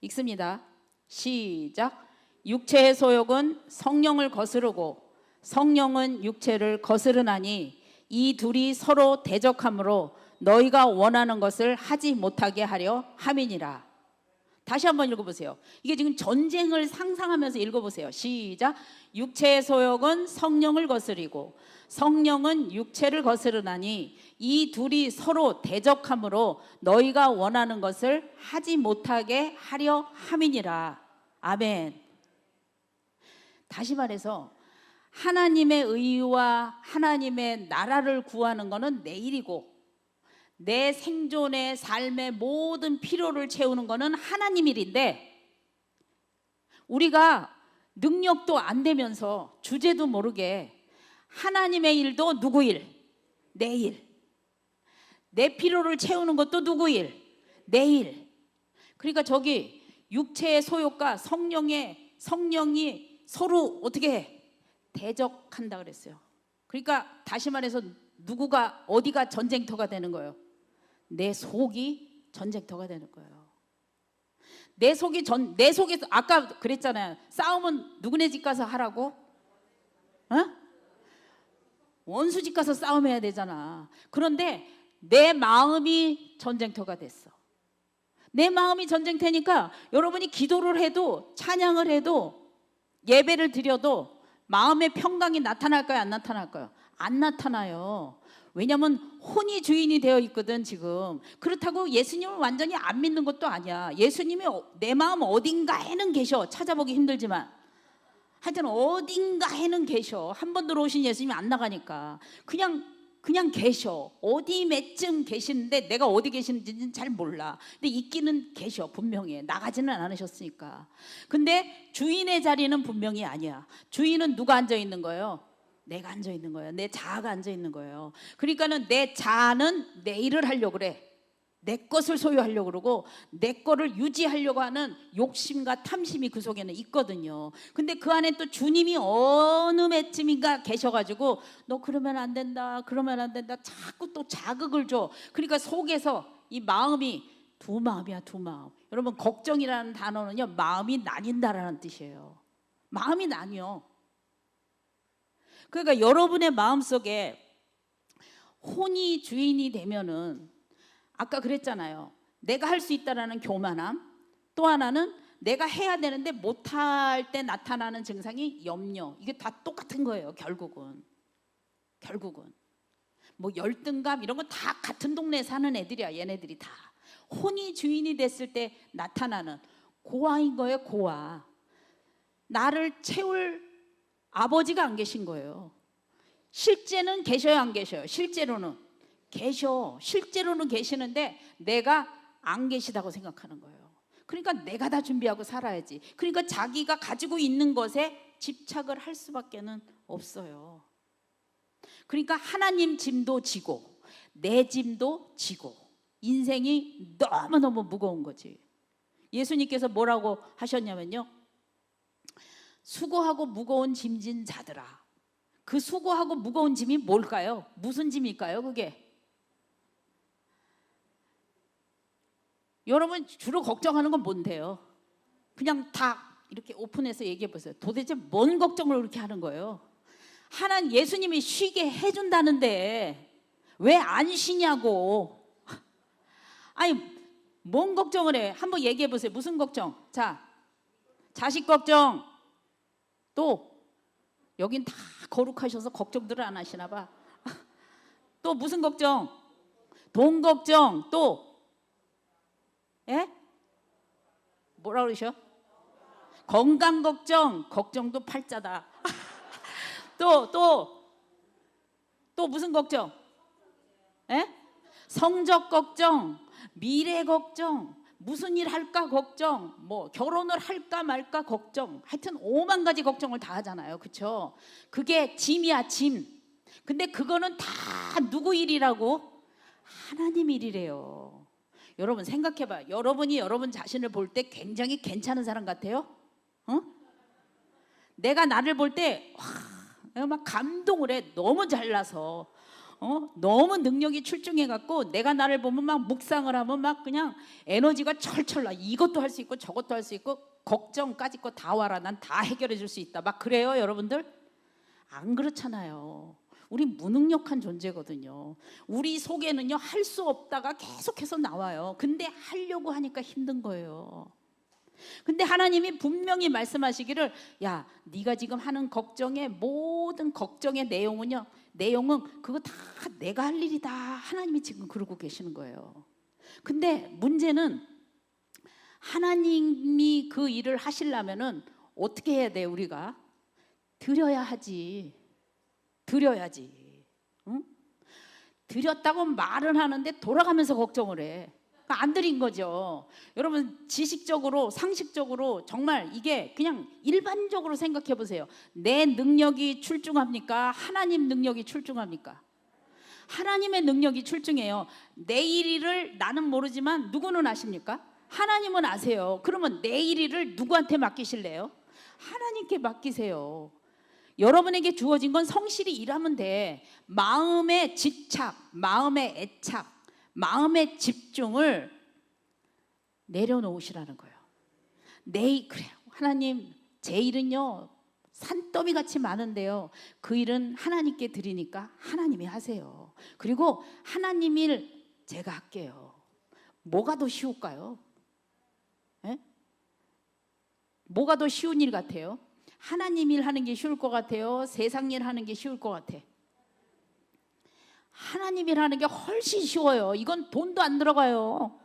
읽습니다. 시작. 육체의 소욕은 성령을 거스르고 성령은 육체를 거스르나니 이 둘이 서로 대적하므로 너희가 원하는 것을 하지 못하게 하려 함이니라. 다시 한번 읽어보세요. 이게 지금 전쟁을 상상하면서 읽어보세요. 시작. 육체의 소욕은 성령을 거스리고 성령은 육체를 거스르나니 이 둘이 서로 대적하므로 너희가 원하는 것을 하지 못하게 하려 함이니라. 아멘. 다시 말해서 하나님의 의와 하나님의 나라를 구하는 것은 내 일이고 내 생존의 삶의 모든 필요를 채우는 것은 하나님 일인데 우리가 능력도 안 되면서 주제도 모르게 하나님의 일도 누구 일? 내 일. 내 필요를 채우는 것도 누구 일? 내 일. 그러니까 저기 육체의 소욕과 성령이 서로 어떻게 해? 대적한다 그랬어요. 그러니까 다시 말해서 누구가 어디가 전쟁터가 되는 거예요? 내 속이 전쟁터가 되는 거예요. 내 속에서 아까 그랬잖아요. 싸움은 누구네 집 가서 하라고? 어? 원수 집 가서 싸움해야 되잖아. 그런데 내 마음이 전쟁터가 됐어. 내 마음이 전쟁터니까 여러분이 기도를 해도 찬양을 해도 예배를 드려도 마음의 평강이 나타날까요? 안 나타날까요? 안 나타나요. 왜냐하면 혼이 주인이 되어 있거든 지금. 그렇다고 예수님을 완전히 안 믿는 것도 아니야. 예수님이 내 마음 어딘가에는 계셔. 찾아보기 힘들지만 하여튼 어딘가에는 계셔. 한 번 들어오신 예수님이 안 나가니까 그냥 계셔. 어디 몇쯤 계시는데 내가 어디 계시는지는 잘 몰라. 근데 있기는 계셔. 분명히 나가지는 않으셨으니까. 근데 주인의 자리는 분명히 아니야. 주인은 누가 앉아 있는 거예요? 내가 앉아 있는 거예요. 내 자아가 앉아 있는 거예요. 그러니까는 내 자아는 내 일을 하려고 그래. 내 것을 소유하려고 그러고 내 거를 유지하려고 하는 욕심과 탐심이 그 속에는 있거든요. 근데 그 안에 또 주님이 어느 매쯤인가 계셔가지고 너 그러면 안 된다, 그러면 안 된다, 자꾸 또 자극을 줘. 그러니까 속에서 이 마음이 두 마음이야, 두 마음. 여러분, 걱정이라는 단어는요, 마음이 나뉜다라는 뜻이에요. 마음이 나뉘어. 그러니까 여러분의 마음속에 혼이 주인이 되면은, 아까 그랬잖아요, 내가 할 수 있다라는 교만함, 또 하나는 내가 해야 되는데 못할 때 나타나는 증상이 염려. 이게 다 똑같은 거예요. 결국은 뭐 열등감 이런 건 다 같은 동네에 사는 애들이야. 얘네들이 다 혼이 주인이 됐을 때 나타나는 고아인 거예요. 고아. 나를 채울 아버지가 안 계신 거예요. 실제는 계셔요, 안 계셔요? 실제로는 계시는데 내가 안 계시다고 생각하는 거예요. 그러니까 내가 다 준비하고 살아야지. 그러니까 자기가 가지고 있는 것에 집착을 할 수밖에는 없어요. 그러니까 하나님 짐도 지고 내 짐도 지고 인생이 너무너무 무거운 거지. 예수님께서 뭐라고 하셨냐면요, 수고하고 무거운 짐진 자들아. 그 수고하고 무거운 짐이 뭘까요? 무슨 짐일까요? 그게 여러분 주로 걱정하는 건 뭔데요? 그냥 다 이렇게 오픈해서 얘기해 보세요. 도대체 뭔 걱정을 그렇게 하는 거예요? 하나님 예수님이 쉬게 해준다는데 왜 안 쉬냐고. 아니 뭔 걱정을 해? 한번 얘기해 보세요. 무슨 걱정? 자, 자식 걱정. 또 여긴 다 거룩하셔서 걱정들을 안 하시나 봐. 또 무슨 걱정? 돈 걱정. 또 예? 뭐라 그러셔? 건강 걱정. 걱정도 팔자다. 또 무슨 걱정? 예? 성적 걱정, 미래 걱정, 무슨 일 할까 걱정, 뭐 결혼을 할까 말까 걱정. 하여튼 5만 가지 걱정을 다 하잖아요. 그렇죠? 그게 짐이야, 짐. 근데 그거는 다 누구 일이라고? 하나님 일이래요. 여러분 생각해봐요. 여러분이 여러분 자신을 볼 때 굉장히 괜찮은 사람 같아요? 어? 내가 나를 볼 때 내가 막 감동을 해. 너무 잘나서 너무 능력이 출중해갖고 내가 나를 보면 막 묵상을 하면 막 그냥 에너지가 철철 나. 이것도 할 수 있고 저것도 할 수 있고 걱정까지 거 다 와라. 난 다 해결해 줄 수 있다. 막 그래요 여러분들? 안 그렇잖아요. 우리 무능력한 존재거든요. 우리 속에는요 할 수 없다가 계속해서 나와요. 근데 하려고 하니까 힘든 거예요. 근데 하나님이 분명히 말씀하시기를, 야 네가 지금 하는 걱정의 모든 걱정의 내용은 그거 다 내가 할 일이다. 하나님이 지금 그러고 계시는 거예요. 근데 문제는 하나님이 그 일을 하시려면은 어떻게 해야 돼? 우리가 드려야 하지. 드려야지. 응? 드렸다고 말은 하는데 돌아가면서 걱정을 해. 안 드린 거죠. 여러분 지식적으로 상식적으로 정말 이게 그냥 일반적으로 생각해 보세요. 내 능력이 출중합니까? 하나님 능력이 출중합니까? 하나님의 능력이 출중해요. 내일 일을 나는 모르지만 누구는 아십니까? 하나님은 아세요. 그러면 내일 일을 누구한테 맡기실래요? 하나님께 맡기세요. 여러분에게 주어진 건 성실히 일하면 돼. 마음의 집착, 마음의 애착, 마음의 집중을 내려놓으시라는 거예요. 그래요. 하나님, 제 일은요 산더미 같이 많은데요, 그 일은 하나님께 드리니까 하나님이 하세요. 그리고 하나님 일 제가 할게요. 뭐가 더 쉬울까요? 에? 뭐가 더 쉬운 일 같아요? 하나님 일 하는 게 쉬울 것 같아요? 세상 일 하는 게 쉬울 것 같아? 하나님 일 하는 게 훨씬 쉬워요. 이건 돈도 안 들어가요.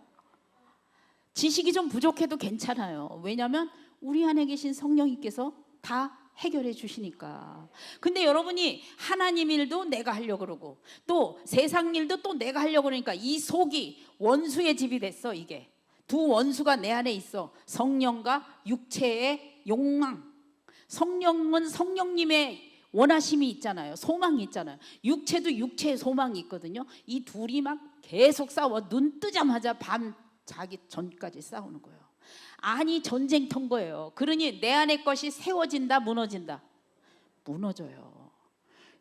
지식이 좀 부족해도 괜찮아요. 왜냐하면 우리 안에 계신 성령님께서 다 해결해 주시니까. 근데 여러분이 하나님 일도 내가 하려고 그러고 또 세상 일도 또 내가 하려고 그러니까 이 속이 원수의 집이 됐어. 이게 두 원수가 내 안에 있어. 성령과 육체의 욕망. 성령은 성령님의 원하심이 있잖아요. 소망이 있잖아요. 육체도 육체의 소망이 있거든요. 이 둘이 막 계속 싸워. 눈 뜨자마자 밤 자기 전까지 싸우는 거예요. 아니 전쟁터인 거예요. 그러니 내 안의 것이 세워진다, 무너진다? 무너져요.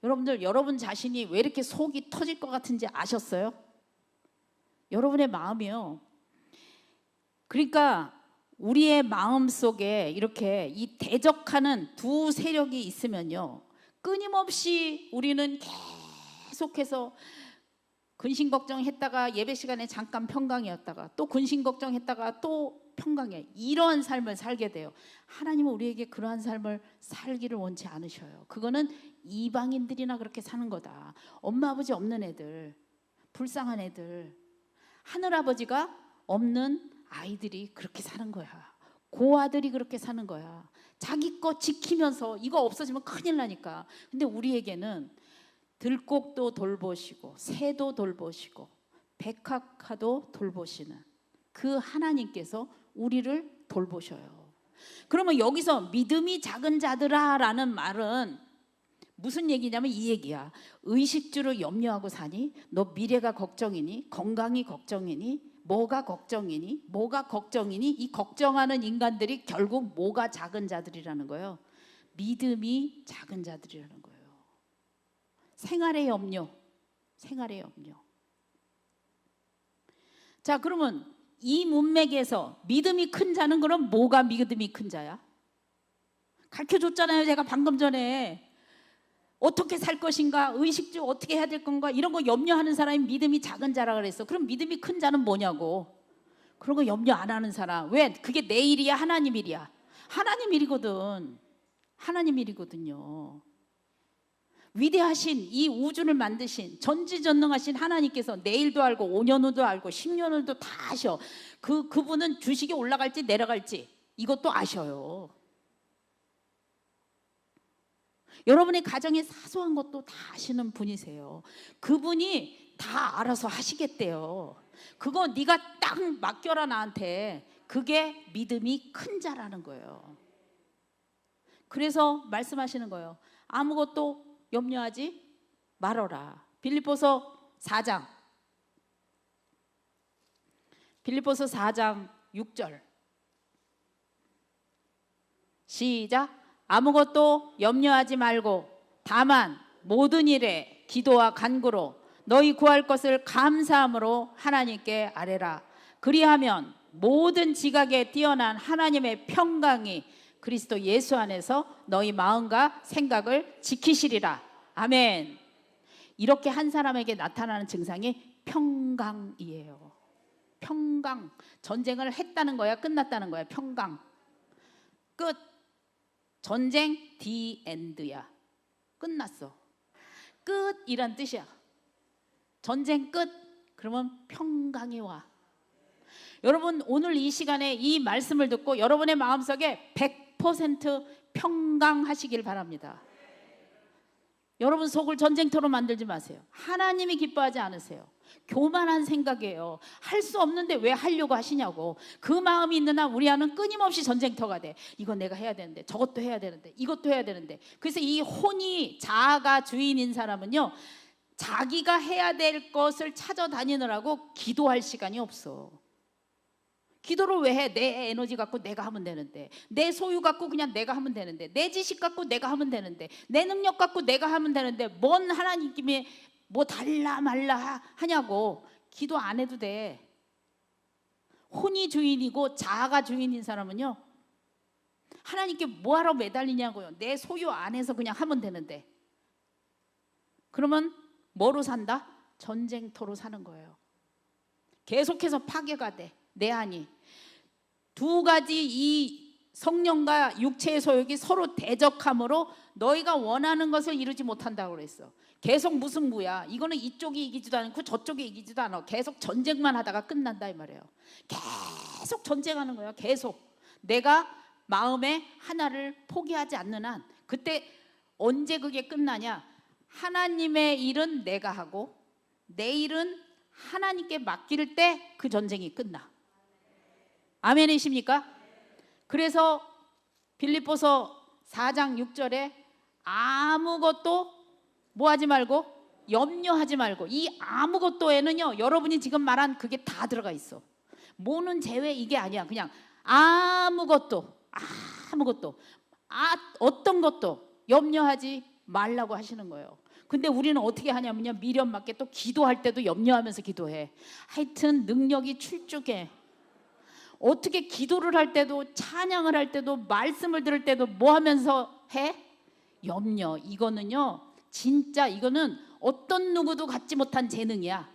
여러분들, 여러분 자신이 왜 이렇게 속이 터질 것 같은지 아셨어요? 여러분의 마음이요. 그러니까 우리의 마음 속에 이렇게 이 대적하는 두 세력이 있으면요, 끊임없이 우리는 계속해서 근심 걱정했다가 예배 시간에 잠깐 평강이었다가 또 근심 걱정했다가 또 평강해. 이러한 삶을 살게 돼요. 하나님은 우리에게 그러한 삶을 살기를 원치 않으셔요. 그거는 이방인들이나 그렇게 사는 거다. 엄마 아버지 없는 애들, 불쌍한 애들, 하늘아버지가 없는 아이들이 그렇게 사는 거야. 고아들이 그렇게 사는 거야. 자기 거 지키면서 이거 없어지면 큰일 나니까. 근데 우리에게는 들국도 돌보시고 새도 돌보시고 백합화도 돌보시는 그 하나님께서 우리를 돌보셔요. 그러면 여기서 믿음이 작은 자들아 라는 말은 무슨 얘기냐면 이 얘기야. 의식주로 염려하고 사니? 너 미래가 걱정이니? 건강이 걱정이니? 뭐가 걱정이니? 뭐가 걱정이니? 이 걱정하는 인간들이 결국 뭐가 작은 자들이라는 거예요. 믿음이 작은 자들이라는 거예요. 생활의 염려, 생활의 염려. 자, 그러면 이 문맥에서 믿음이 큰 자는 그럼 뭐가 믿음이 큰 자야? 가르쳐줬잖아요. 제가 방금 전에. 어떻게 살 것인가, 의식주 어떻게 해야 될 건가, 이런 거 염려하는 사람이 믿음이 작은 자라 그랬어. 그럼 믿음이 큰 자는 뭐냐고. 그런 거 염려 안 하는 사람. 왜? 그게 내 일이야, 하나님 일이야? 하나님 일이거든. 하나님 일이거든요. 위대하신 이 우주를 만드신 전지전능하신 하나님께서 내일도 알고 5년 후도 알고 10년 후도 다 아셔. 그분은 주식이 올라갈지 내려갈지 이것도 아셔요. 여러분의 가정의 사소한 것도 다 아시는 분이세요. 그분이 다 알아서 하시겠대요. 그거 네가 딱 맡겨라 나한테. 그게 믿음이 큰 자라는 거예요. 그래서 말씀하시는 거예요. 아무것도 염려하지 말어라. 빌립보서 4장 6절 시작. 아무것도 염려하지 말고 다만 모든 일에 기도와 간구로 너희 구할 것을 감사함으로 하나님께 아뢰라. 그리하면 모든 지각에 뛰어난 하나님의 평강이 그리스도 예수 안에서 너희 마음과 생각을 지키시리라. 아멘. 이렇게 한 사람에게 나타나는 증상이 평강이에요. 평강. 전쟁을 했다는 거야, 끝났다는 거야. 평강. 끝. 전쟁 the end야. 끝났어. 끝이란 뜻이야. 전쟁 끝. 그러면 평강이 와. 여러분, 오늘 이 시간에 이 말씀을 듣고 여러분의 마음속에 100% 평강하시길 바랍니다. 여러분 속을 전쟁터로 만들지 마세요. 하나님이 기뻐하지 않으세요. 교만한 생각이에요. 할 수 없는데 왜 하려고 하시냐고. 그 마음이 있는 한 우리 안은 끊임없이 전쟁터가 돼. 이거 내가 해야 되는데, 저것도 해야 되는데, 이것도 해야 되는데. 그래서 이 혼이 자아가 주인인 사람은요, 자기가 해야 될 것을 찾아다니느라고 기도할 시간이 없어. 기도를 왜 해? 내 에너지 갖고 내가 하면 되는데, 내 소유 갖고 그냥 내가 하면 되는데, 내 지식 갖고 내가 하면 되는데, 내 능력 갖고 내가 하면 되는데, 뭔 하나님이 뭐 달라 말라 하냐고. 기도 안 해도 돼. 혼이 주인이고 자아가 주인인 사람은요, 하나님께 뭐하러 매달리냐고요. 내 소유 안에서 그냥 하면 되는데. 그러면 뭐로 산다? 전쟁터로 사는 거예요. 계속해서 파괴가 돼. 내 안이. 두 가지 이 성령과 육체의 소욕이 서로 대적함으로 너희가 원하는 것을 이루지 못한다고 그랬어. 계속 무승부야. 이거는 이쪽이 이기지도 않고 저쪽이 이기지도 않아. 계속 전쟁만 하다가 끝난다 이 말이에요. 계속 전쟁하는 거야. 계속. 내가 마음에 하나를 포기하지 않는 한. 그때 언제 그게 끝나냐? 하나님의 일은 내가 하고 내 일은 하나님께 맡길 때 그 전쟁이 끝나. 아멘이십니까? 그래서 빌립보서 4장 6절에 아무것도 뭐 하지 말고 염려하지 말고. 이 아무것도에는요 여러분이 지금 말한 그게 다 들어가 있어. 뭐는 제외 이게 아니야. 그냥 아무것도 어떤 것도 염려하지 말라고 하시는 거예요. 근데 우리는 어떻게 하냐면요 미련 맞게 또 기도할 때도 염려하면서 기도해. 하여튼 능력이 출중해. 어떻게 기도를 할 때도 찬양을 할 때도 말씀을 들을 때도 뭐 하면서 해? 염려. 이거는요 진짜 이거는 어떤 누구도 갖지 못한 재능이야.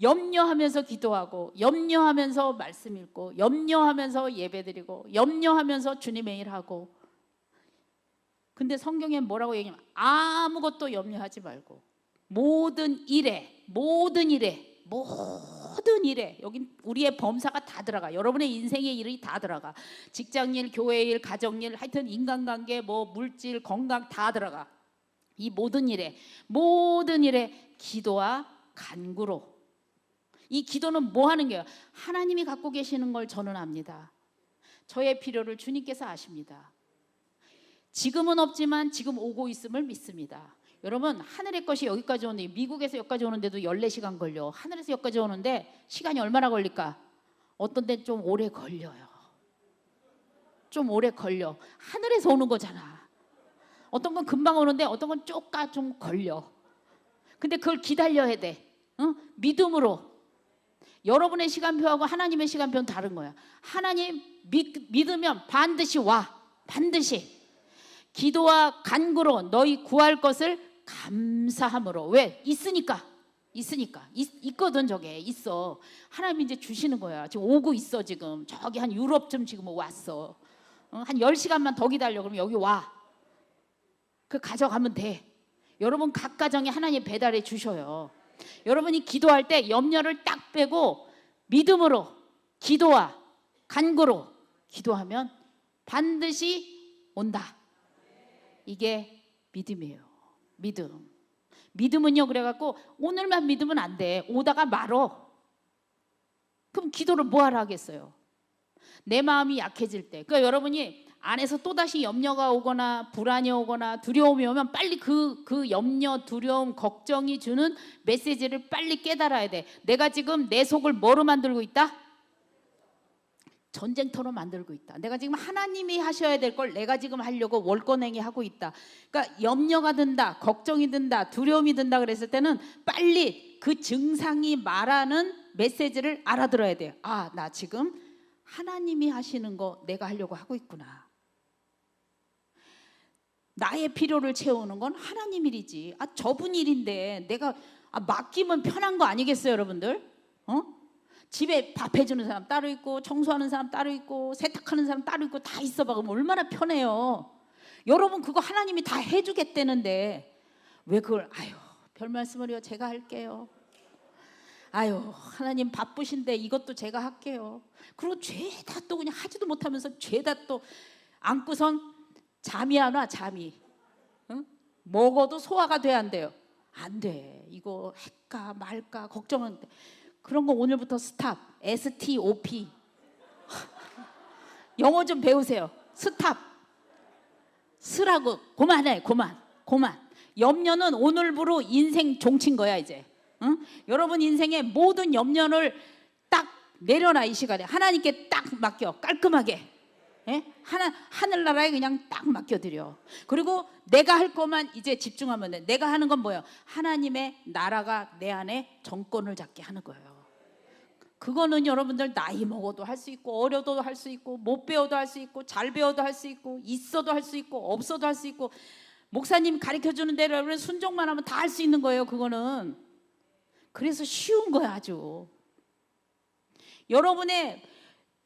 염려하면서 기도하고 염려하면서 말씀 읽고 염려하면서 예배드리고 염려하면서 주님의 일하고. 근데 성경에 뭐라고 얘기하냐면 아무것도 염려하지 말고 모든 일에 여기 우리의 범사가 다 들어가. 여러분의 인생의 일이 다 들어가. 직장일, 교회일, 가정일, 하여튼 인간관계, 뭐 물질, 건강 다 들어가. 이 모든 일에 기도와 간구로. 이 기도는 뭐 하는 거예요? 하나님이 갖고 계시는 걸 저는 압니다. 저의 필요를 주님께서 아십니다. 지금은 없지만 지금 오고 있음을 믿습니다. 여러분 하늘의 것이 여기까지 오는데 미국에서 여기까지 오는데도 14시간 걸려. 하늘에서 여기까지 오는데 시간이 얼마나 걸릴까? 어떤 데는 좀 오래 걸려요. 좀 오래 걸려. 하늘에서 오는 거잖아. 어떤 건 금방 오는데 어떤 건 좀 걸려. 근데 그걸 기다려야 돼. 응? 믿음으로. 여러분의 시간표하고 하나님의 시간표는 다른 거야. 하나님 믿으면 반드시 와. 반드시. 기도와 간구로 너희 구할 것을 감사함으로. 왜? 있으니까. 있거든. 저게 있어. 하나님이 이제 주시는 거야. 지금 오고 있어. 지금 저기 한 유럽쯤 지금 왔어. 한 10시간만 더 기다려. 그러면 여기 와. 그 가져가면 돼. 여러분 각 가정에 하나님 배달해 주셔요. 여러분이 기도할 때 염려를 딱 빼고 믿음으로 기도와 간구로 기도하면 반드시 온다. 이게 믿음이에요. 믿음은요 그래갖고 오늘만 믿으면 안 돼. 오다가 말어. 그럼 기도를 뭐하러 하겠어요? 내 마음이 약해질 때. 그러니까 여러분이 안에서 또다시 염려가 오거나 불안이 오거나 두려움이 오면 빨리 그 염려, 두려움, 걱정이 주는 메시지를 빨리 깨달아야 돼. 내가 지금 내 속을 뭐로 만들고 있다? 전쟁터로 만들고 있다. 내가 지금 하나님이 하셔야 될 걸 내가 지금 하려고 월권행위 하고 있다. 그러니까 염려가 든다, 걱정이 든다, 두려움이 든다 그랬을 때는 빨리 그 증상이 말하는 메시지를 알아들어야 돼요. 아, 나 지금 하나님이 하시는 거 내가 하려고 하고 있구나. 나의 필요를 채우는 건 하나님 일이지. 저분 일인데 내가 맡기면 편한 거 아니겠어요, 여러분들? 집에 밥 해주는 사람 따로 있고 청소하는 사람 따로 있고 세탁하는 사람 따로 있고 다 있어 봐. 그럼 얼마나 편해요. 여러분 그거 하나님이 다 해주겠다는데 왜 그걸 별 말씀을요. 제가 할게요. 하나님 바쁘신데 이것도 제가 할게요. 그리고 죄다 또 그냥 하지도 못하면서 죄다 또 안고선 잠이 안 와. 잠이. 응? 먹어도 소화가 돼야 안 돼요. 안 돼. 이거 할까 말까 걱정하는데 그런 거 오늘부터 스탑. STOP. 영어 좀 배우세요. 스탑. 쓰라고. 그만. 염려는 오늘부로 인생 종친 거야 이제. 응? 여러분 인생의 모든 염려를 딱 내려놔. 이 시간에 하나님께 딱 맡겨. 깔끔하게. 예? 하늘나라에 그냥 딱 맡겨드려. 그리고 내가 할 것만 이제 집중하면 돼. 내가 하는 건 뭐예요? 하나님의 나라가 내 안에 정권을 잡게 하는 거예요. 그거는 여러분들 나이 먹어도 할 수 있고 어려도 할 수 있고 못 배워도 할 수 있고 잘 배워도 할 수 있고 있어도 할 수 있고 없어도 할 수 있고 목사님 가르쳐주는 대로 여러분 순종만 하면 다 할 수 있는 거예요. 그거는. 그래서 쉬운 거야 아주. 여러분의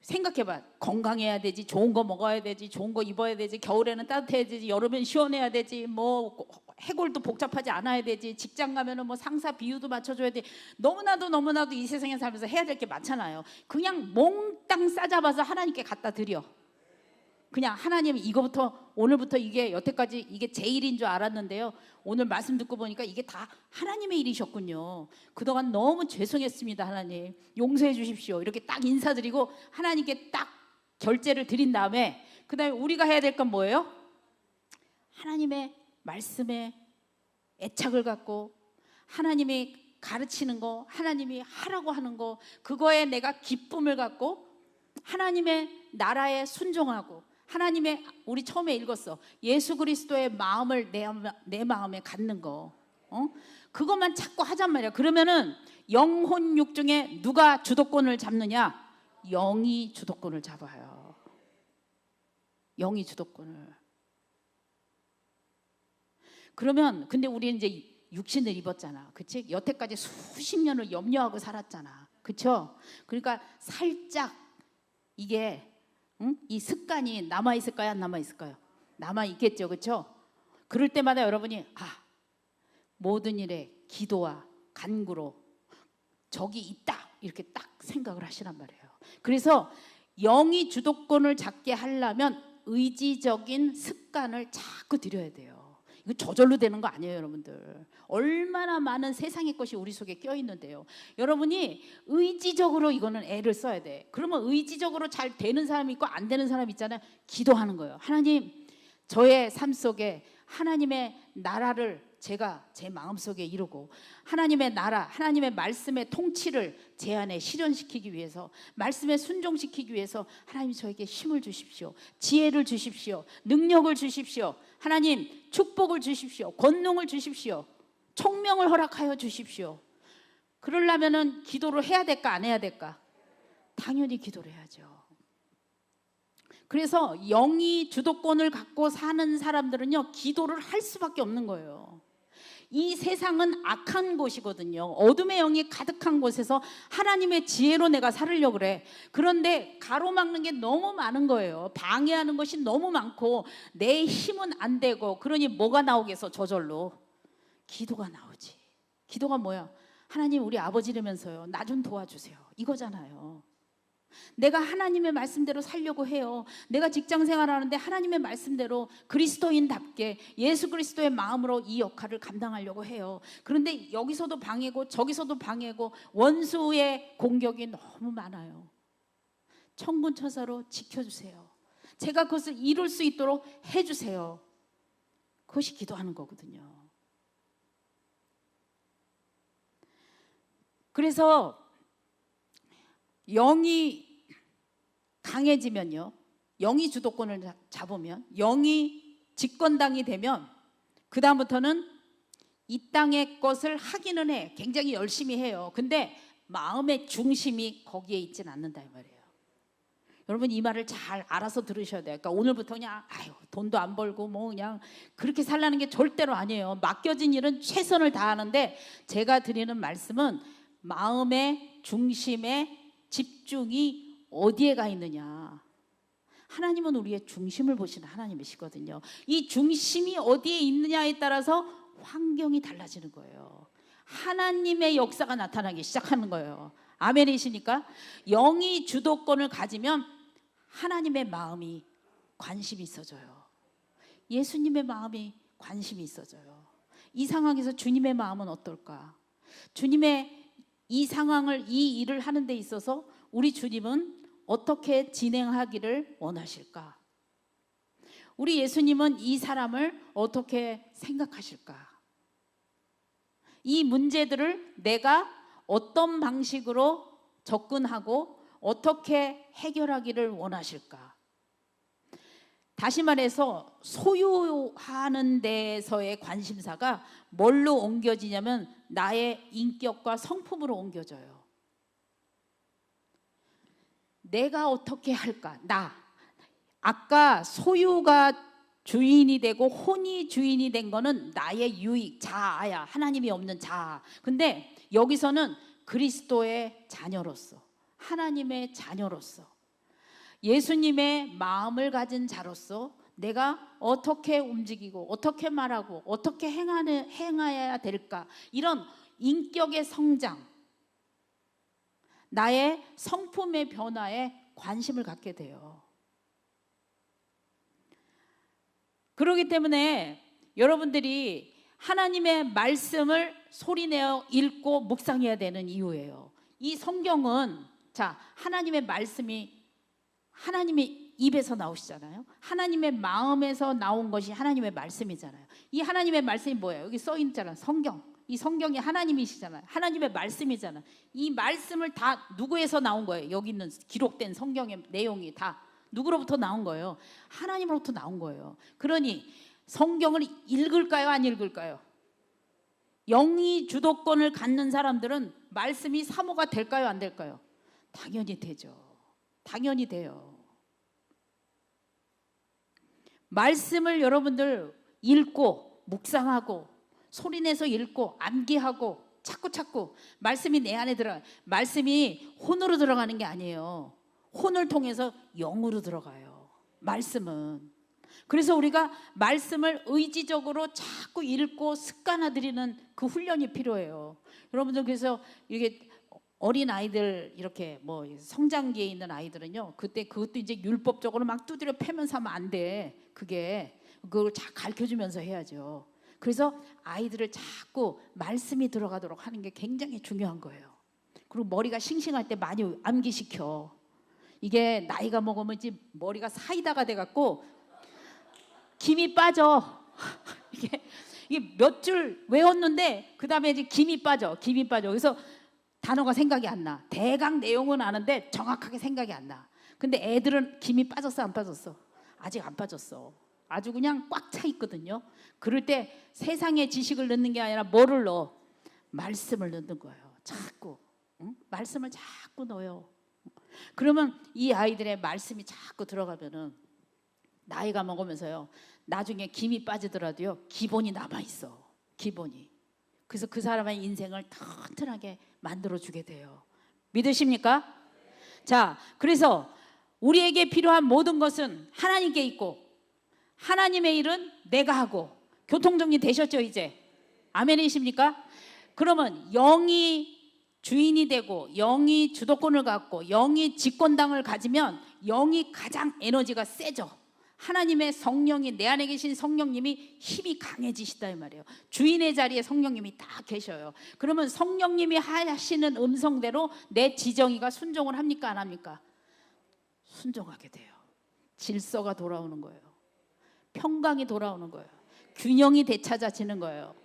생각해봐. 건강해야 되지, 좋은 거 먹어야 되지, 좋은 거 입어야 되지, 겨울에는 따뜻해야 되지, 여름엔 시원해야 되지, 뭐 해골도 복잡하지 않아야 되지, 직장 가면은 뭐 상사 비유도 맞춰줘야 돼. 너무나도 이 세상에 살면서 해야 될 게 많잖아요. 그냥 몽땅 싸잡아서 하나님께 갖다 드려. 그냥 하나님 이거부터 오늘부터 이게 여태까지 이게 제 일인 줄 알았는데요. 오늘 말씀 듣고 보니까 이게 다 하나님의 일이셨군요. 그동안 너무 죄송했습니다. 하나님 용서해 주십시오. 이렇게 딱 인사드리고 하나님께 딱 결제를 드린 다음에 그 다음에 우리가 해야 될 건 뭐예요? 하나님의 말씀에 애착을 갖고 하나님이 가르치는 거, 하나님이 하라고 하는 거, 그거에 내가 기쁨을 갖고 하나님의 나라에 순종하고 하나님의, 우리 처음에 읽었어, 예수 그리스도의 마음을 내 마음에 갖는 거, 그것만 자꾸 하잔 말이야. 그러면은 영혼 육 중에 누가 주도권을 잡느냐? 영이 주도권을 잡아요. 영이 주도권을. 그러면 근데 우리 이제 육신을 입었잖아, 그치? 여태까지 수십 년을 염려하고 살았잖아, 그쵸? 그러니까 살짝 이게 이 습관이 남아 있을까요, 안 남아 있을까요? 남아 있겠죠, 그쵸? 그럴 때마다 여러분이 모든 일에 기도와 간구로 적이 있다 이렇게 딱 생각을 하시란 말이에요. 그래서 영이 주도권을 잡게 하려면 의지적인 습관을 자꾸 들여야 돼요. 이거 저절로 되는 거 아니에요, 여러분들. 얼마나 많은 세상의 것이 우리 속에 껴있는데요. 여러분이 의지적으로 이거는 애를 써야 돼. 그러면 의지적으로 잘 되는 사람이 있고 안 되는 사람이 있잖아요. 기도하는 거예요. 하나님, 저의 삶 속에 하나님의 나라를 제가 제 마음속에 이루고 하나님의 나라, 하나님의 말씀의 통치를 제 안에 실현시키기 위해서, 말씀에 순종시키기 위해서 하나님 저에게 힘을 주십시오. 지혜를 주십시오. 능력을 주십시오. 하나님 축복을 주십시오. 권능을 주십시오. 총명을 허락하여 주십시오. 그러려면은 기도를 해야 될까 안 해야 될까? 당연히 기도를 해야죠. 그래서 영이 주도권을 갖고 사는 사람들은요, 기도를 할 수밖에 없는 거예요. 이 세상은 악한 곳이거든요. 어둠의 영이 가득한 곳에서 하나님의 지혜로 내가 살으려고 그래. 그런데 가로막는 게 너무 많은 거예요. 방해하는 것이 너무 많고 내 힘은 안 되고, 그러니 뭐가 나오겠어? 저절로 기도가 나오지. 기도가 뭐야? 하나님, 우리 아버지라면서요, 나 좀 도와주세요, 이거잖아요. 내가 하나님의 말씀대로 살려고 해요. 내가 직장 생활하는데 하나님의 말씀대로 그리스도인답게 예수 그리스도의 마음으로 이 역할을 감당하려고 해요. 그런데 여기서도 방해고 저기서도 방해고 원수의 공격이 너무 많아요. 천군 천사로 지켜주세요. 제가 그것을 이룰 수 있도록 해주세요. 그것이 기도하는 거거든요. 그래서 영이 강해지면요, 영이 주도권을 잡으면, 영이 집권당이 되면 그 다음부터는 이 땅의 것을 하기는 해. 굉장히 열심히 해요. 근데 마음의 중심이 거기에 있진 않는다 이 말이에요. 여러분, 이 말을 잘 알아서 들으셔야 돼요. 그러니까 오늘부터 그냥 돈도 안 벌고 뭐 그냥 그렇게 살라는 게 절대로 아니에요. 맡겨진 일은 최선을 다하는데, 제가 드리는 말씀은 마음의 중심에 집중이 어디에 가 있느냐. 하나님은 우리의 중심을 보시는 하나님이시거든요. 이 중심이 어디에 있느냐에 따라서 환경이 달라지는 거예요. 하나님의 역사가 나타나기 시작하는 거예요. 아멘이시니까? 영이 주도권을 가지면 하나님의 마음이 관심이 있어져요. 예수님의 마음이 관심이 있어져요. 이 상황에서 주님의 마음은 어떨까? 주님의 이 상황을, 이 일을 하는 데 있어서 우리 주님은 어떻게 진행하기를 원하실까? 우리 예수님은 이 사람을 어떻게 생각하실까? 이 문제들을 내가 어떤 방식으로 접근하고 어떻게 해결하기를 원하실까? 다시 말해서 소유하는 데서의 관심사가 뭘로 옮겨지냐면 나의 인격과 성품으로 옮겨져요. 내가 어떻게 할까? 아까 소유가 주인이 되고 혼이 주인이 된 거는 나의 유익, 자아야. 하나님이 없는 자아. 근데 여기서는 그리스도의 자녀로서, 하나님의 자녀로서, 예수님의 마음을 가진 자로서 내가 어떻게 움직이고 어떻게 말하고 어떻게 행해야 될까? 이런 인격의 성장, 나의 성품의 변화에 관심을 갖게 돼요. 그렇기 때문에 여러분들이 하나님의 말씀을 소리내어 읽고 묵상해야 되는 이유예요. 이 성경은, 하나님의 말씀이 하나님이 입에서 나오시잖아요. 하나님의 마음에서 나온 것이 하나님의 말씀이잖아요. 이 하나님의 말씀이 뭐예요? 여기 써 있잖아요. 성경. 이 성경이 하나님이시잖아요. 하나님의 말씀이잖아요. 이 말씀을 다 누구에서 나온 거예요? 여기 있는 기록된 성경의 내용이 다 누구로부터 나온 거예요? 하나님으로부터 나온 거예요. 그러니 성경을 읽을까요? 안 읽을까요? 영이 주도권을 갖는 사람들은 말씀이 사모가 될까요? 안 될까요? 당연히 되죠. 당연히 돼요. 말씀을 여러분들 읽고 묵상하고 소리내서 읽고 암기하고 자꾸 말씀이 내 안에 들어가요. 말씀이 혼으로 들어가는 게 아니에요. 혼을 통해서 영으로 들어가요. 말씀은. 그래서 우리가 말씀을 의지적으로 자꾸 읽고 습관화들이는 그 훈련이 필요해요. 여러분들 그래서 이게 어린 아이들 이렇게 뭐 성장기에 있는 아이들은요, 그때 그것도 이제 율법적으로 막 두드려 패면서 하면 안 돼. 그걸 잘 가르쳐주면서 해야죠. 그래서 아이들을 자꾸 말씀이 들어가도록 하는 게 굉장히 중요한 거예요. 그리고 머리가 싱싱할 때 많이 암기시켜. 이게 나이가 먹으면 이제 머리가 사이다가 돼갖고 김이 빠져. 이게 몇 줄 외웠는데 그 다음에 이제 김이 빠져. 그래서 단어가 생각이 안 나. 대강 내용은 아는데 정확하게 생각이 안 나. 근데 애들은 김이 빠졌어, 안 빠졌어? 아직 안 빠졌어. 아주 그냥 꽉 차 있거든요. 그럴 때 세상의 지식을 넣는 게 아니라 뭐를 넣어? 말씀을 넣는 거예요. 자꾸. 응? 말씀을 자꾸 넣어요. 그러면 이 아이들의 말씀이 자꾸 들어가면은 나이가 먹으면서요, 나중에 김이 빠지더라도요, 기본이 남아있어. 기본이. 그래서 그 사람의 인생을 튼튼하게 만들어주게 돼요. 믿으십니까? 자, 그래서 우리에게 필요한 모든 것은 하나님께 있고 하나님의 일은 내가 하고. 교통정리 되셨죠 이제? 아멘이십니까? 그러면 영이 주인이 되고 영이 주도권을 갖고 영이 집권당을 가지면 영이 가장 에너지가 세죠. 하나님의 성령이, 내 안에 계신 성령님이 힘이 강해지시다 이 말이에요. 주인의 자리에 성령님이 다 계셔요. 그러면 성령님이 하시는 음성대로 내 지정이가 순종을 합니까 안 합니까? 순종하게 돼요. 질서가 돌아오는 거예요. 평강이 돌아오는 거예요. 균형이 되찾아지는 거예요.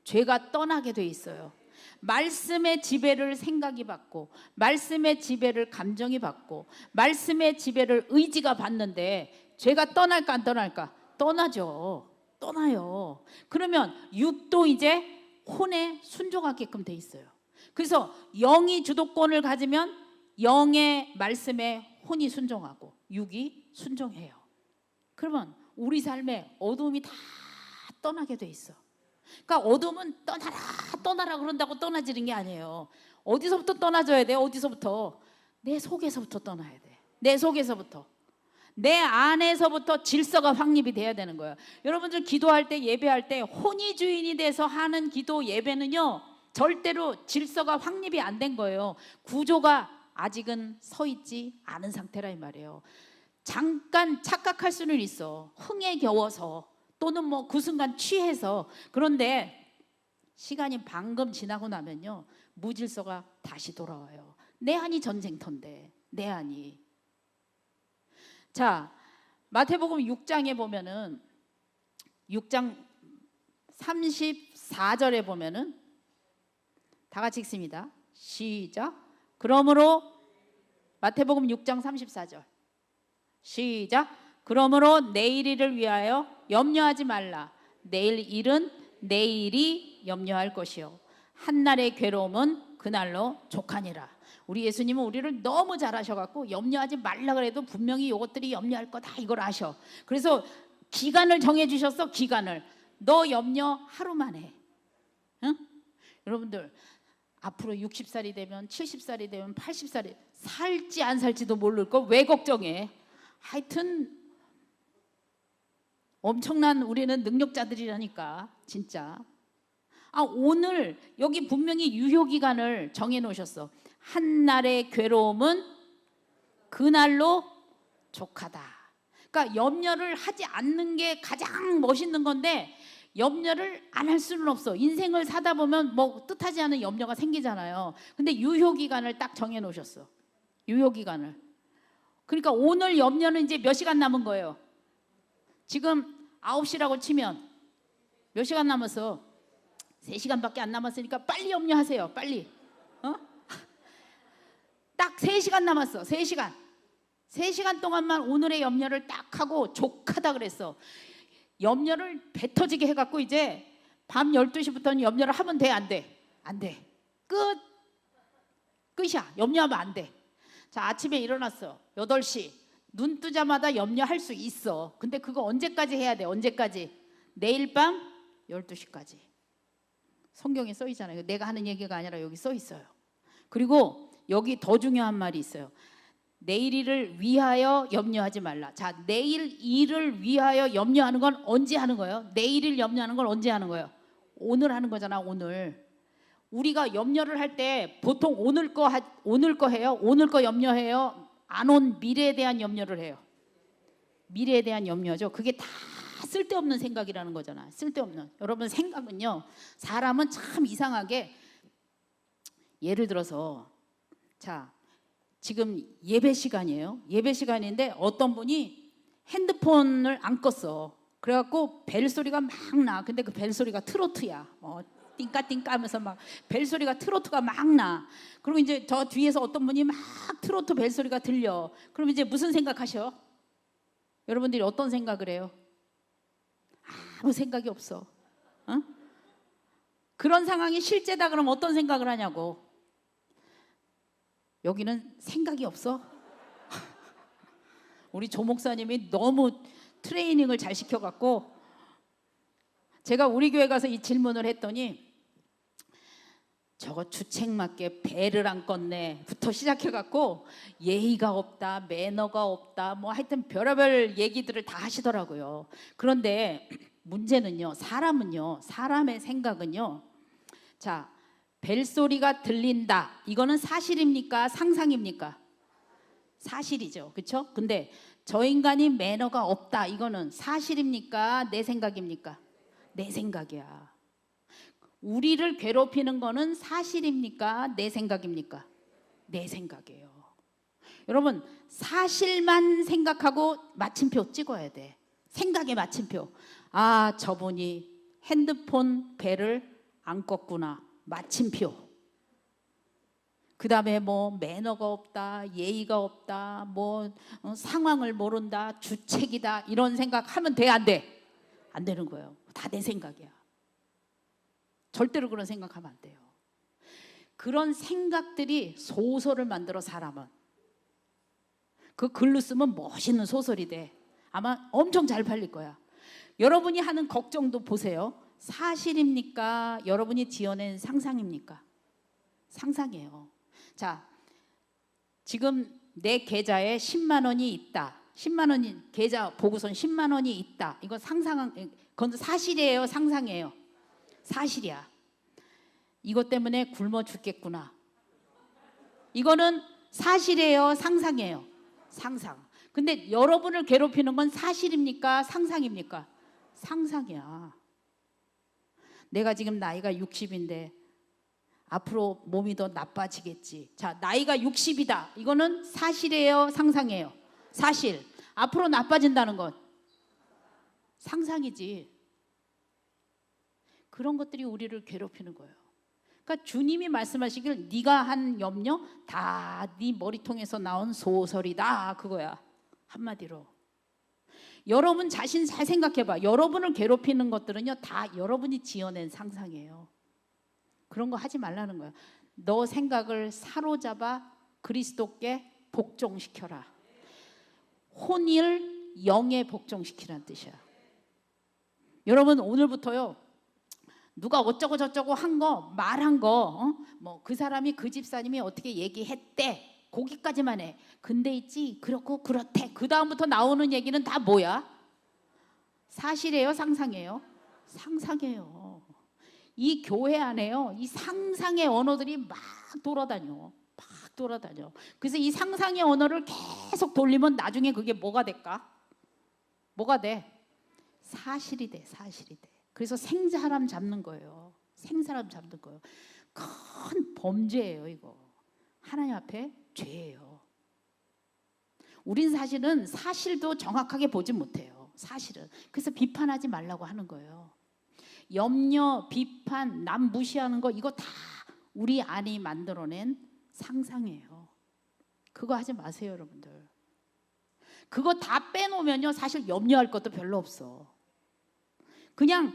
죄가 떠나게 돼 있어요. 말씀의 지배를 생각이 받고, 말씀의 지배를 감정이 받고, 말씀의 지배를 의지가 받는데 죄가 떠날까 안 떠날까? 떠나죠. 떠나요. 그러면 육도 이제 혼에 순종하게끔 돼 있어요. 그래서 영이 주도권을 가지면 영의 말씀에 혼이 순종하고 육이 순종해요. 그러면 우리 삶에 어둠이 다 떠나게 돼 있어. 그러니까 어둠은 떠나라 그런다고 떠나지는 게 아니에요. 어디서부터 떠나줘야 돼? 어디서부터? 내 속에서부터 떠나야 돼. 내 속에서부터. 내 안에서부터 질서가 확립이 돼야 되는 거예요. 여러분들 기도할 때, 예배할 때 혼이 주인이 돼서 하는 기도 예배는요, 절대로 질서가 확립이 안 된 거예요. 구조가 아직은 서 있지 않은 상태라 이 말이에요. 잠깐 착각할 수는 있어. 흥에 겨워서 또는 뭐 그 순간 취해서. 그런데 시간이 방금 지나고 나면요, 무질서가 다시 돌아와요. 내 안이 전쟁터인데, 내 안이. 자, 마태복음 6장에 보면은 6장 34절에 보면은 다 같이 읽습니다. 시작. 그러므로 마태복음 6장 34절. 시작. 그러므로 내일 일을 위하여 염려하지 말라. 내일 일은 내일이 염려할 것이요 한날의 괴로움은 그날로 족하니라. 우리 예수님은 우리를 너무 잘 아셔갖고 염려하지 말라 그래도 분명히 이것들이 염려할 거다 이걸 아셔. 그래서 기간을 정해주셨어. 기간을. 너 염려 하루만 해. 응? 여러분들 앞으로 60살이 되면 70살이 되면 80살이 살지 안 살지도 모를 거 왜 걱정해? 하여튼 엄청난 우리는 능력자들이라니까 진짜. 오늘 여기 분명히 유효기간을 정해놓으셨어. 한날의 괴로움은 그날로 족하다. 그러니까 염려를 하지 않는 게 가장 멋있는 건데 염려를 안 할 수는 없어. 인생을 사다 보면 뭐 뜻하지 않은 염려가 생기잖아요. 근데 유효기간을 딱 정해놓으셨어. 유효기간을. 그러니까 오늘 염려는 이제 몇 시간 남은 거예요? 지금 9시라고 치면 몇 시간 남았어? 3시간밖에 안 남았으니까 빨리 염려하세요. 빨리. 어? 딱 3시간 남았어. 3시간. 3시간 동안만 오늘의 염려를 딱 하고 족하다 그랬어. 염려를 배 터지게 해갖고 이제 밤 12시부터는 염려를 하면 돼? 안 돼? 안 돼. 끝이야. 염려하면 안 돼. 자, 아침에 일어났어. 8시. 눈 뜨자마자 염려할 수 있어. 근데 그거 언제까지 해야 돼? 언제까지? 내일 밤 12시까지. 성경에 써 있잖아요. 내가 하는 얘기가 아니라 여기 써 있어요. 그리고 여기 더 중요한 말이 있어요. 내일 일을 위하여 염려하지 말라. 자, 내일 일을 위하여 염려하는 건 언제 하는 거예요? 내일 일 염려하는 건 언제 하는 거예요? 오늘 하는 거잖아. 오늘. 우리가 염려를 할 때 보통 오늘 거 해요? 오늘 거 염려해요? 안 온 미래에 대한 염려를 해요. 미래에 대한 염려죠. 그게 다 쓸데없는 생각이라는 거잖아. 쓸데없는. 여러분, 생각은요, 사람은 참 이상하게, 예를 들어서 자, 지금 예배 시간이에요. 예배 시간인데 어떤 분이 핸드폰을 안 껐어. 그래갖고 벨소리가 막 나. 근데 그 벨소리가 트로트야. 띵까띵까 하면서 막 벨소리가 트로트가 막 나. 그리고 이제 저 뒤에서 어떤 분이 막 트로트 벨소리가 들려. 그럼 이제 무슨 생각하셔? 여러분들이 어떤 생각을 해요? 아무 생각이 없어. 어? 그런 상황이 실제다 그러면 어떤 생각을 하냐고. 여기는 생각이 없어? 우리 조 목사님이 너무 트레이닝을 잘 시켜갖고, 제가 우리 교회 가서 이 질문을 했더니 저거 주책맞게 배를 안 껐네 부터 시작해갖고 예의가 없다, 매너가 없다, 뭐 하여튼 별의별 얘기들을 다 하시더라고요. 그런데 문제는요, 사람의 생각은요, 자, 벨소리가 들린다, 이거는 사실입니까? 상상입니까? 사실이죠. 그렇죠? 근데 저 인간이 매너가 없다, 이거는 사실입니까? 내 생각입니까? 내 생각이야. 우리를 괴롭히는 거는 사실입니까? 내 생각입니까? 내 생각이에요. 여러분, 사실만 생각하고 마침표 찍어야 돼. 생각의 마침표. 아, 저분이 핸드폰 벨을 안 껐구나. 마침표. 그 다음에 뭐 매너가 없다, 예의가 없다, 뭐 상황을 모른다, 주책이다, 이런 생각하면 돼, 안 돼? 안 되는 거예요. 다 내 생각이야. 절대로 그런 생각하면 안 돼요. 그런 생각들이 소설을 만들어, 사람은. 그 글로 쓰면 멋있는 소설이 돼. 아마 엄청 잘 팔릴 거야. 여러분이 하는 걱정도 보세요. 사실입니까? 여러분이 지어낸 상상입니까? 상상이에요. 자, 지금 내 계좌에 10만 원이 있다. 10만 원이, 계좌 보고선 10만 원이 있다. 이거 그건 사실이에요, 상상이에요? 사실이야. 이것 때문에 굶어 죽겠구나. 이거는 사실이에요, 상상이에요? 상상. 근데 여러분을 괴롭히는 건 사실입니까? 상상입니까? 상상이야. 내가 지금 나이가 60인데 앞으로 몸이 더 나빠지겠지. 자, 나이가 60이다. 이거는 사실이에요, 상상이에요? 사실. 앞으로 나빠진다는 건 상상이지. 그런 것들이 우리를 괴롭히는 거예요. 그러니까 주님이 말씀하시길 네가 한 염려 다 네 머리통에서 나온 소설이다, 그거야. 한마디로. 여러분 자신 잘 생각해봐. 여러분을 괴롭히는 것들은요, 다 여러분이 지어낸 상상이에요. 그런 거 하지 말라는 거야. 너 생각을 사로잡아 그리스도께 복종시켜라. 혼을 영에 복종시키라는 뜻이야. 여러분, 오늘부터요, 누가 어쩌고 저쩌고 한 거, 말한 거, 뭐 그 사람이, 그 집사님이 어떻게 얘기했대, 거기까지만 해. 근데 있지, 그렇고 그렇대. 그 다음부터 나오는 얘기는 다 뭐야? 사실이에요, 상상이에요? 상상이에요. 이 교회 안에요, 이 상상의 언어들이 막 돌아다녀. 그래서 이 상상의 언어를 계속 돌리면 나중에 그게 뭐가 될까? 뭐가 돼? 사실이 돼. 그래서 생사람 잡는 거예요. 큰 범죄예요, 이거. 하나님 앞에 죄예요. 우린 사실은 사실도 정확하게 보지 못해요. 사실은. 그래서 비판하지 말라고 하는 거예요. 염려, 비판, 남 무시하는 거 이거 다 우리 안이 만들어낸 상상이에요. 그거 하지 마세요, 여러분들. 그거 다 빼놓으면요, 사실 염려할 것도 별로 없어. 그냥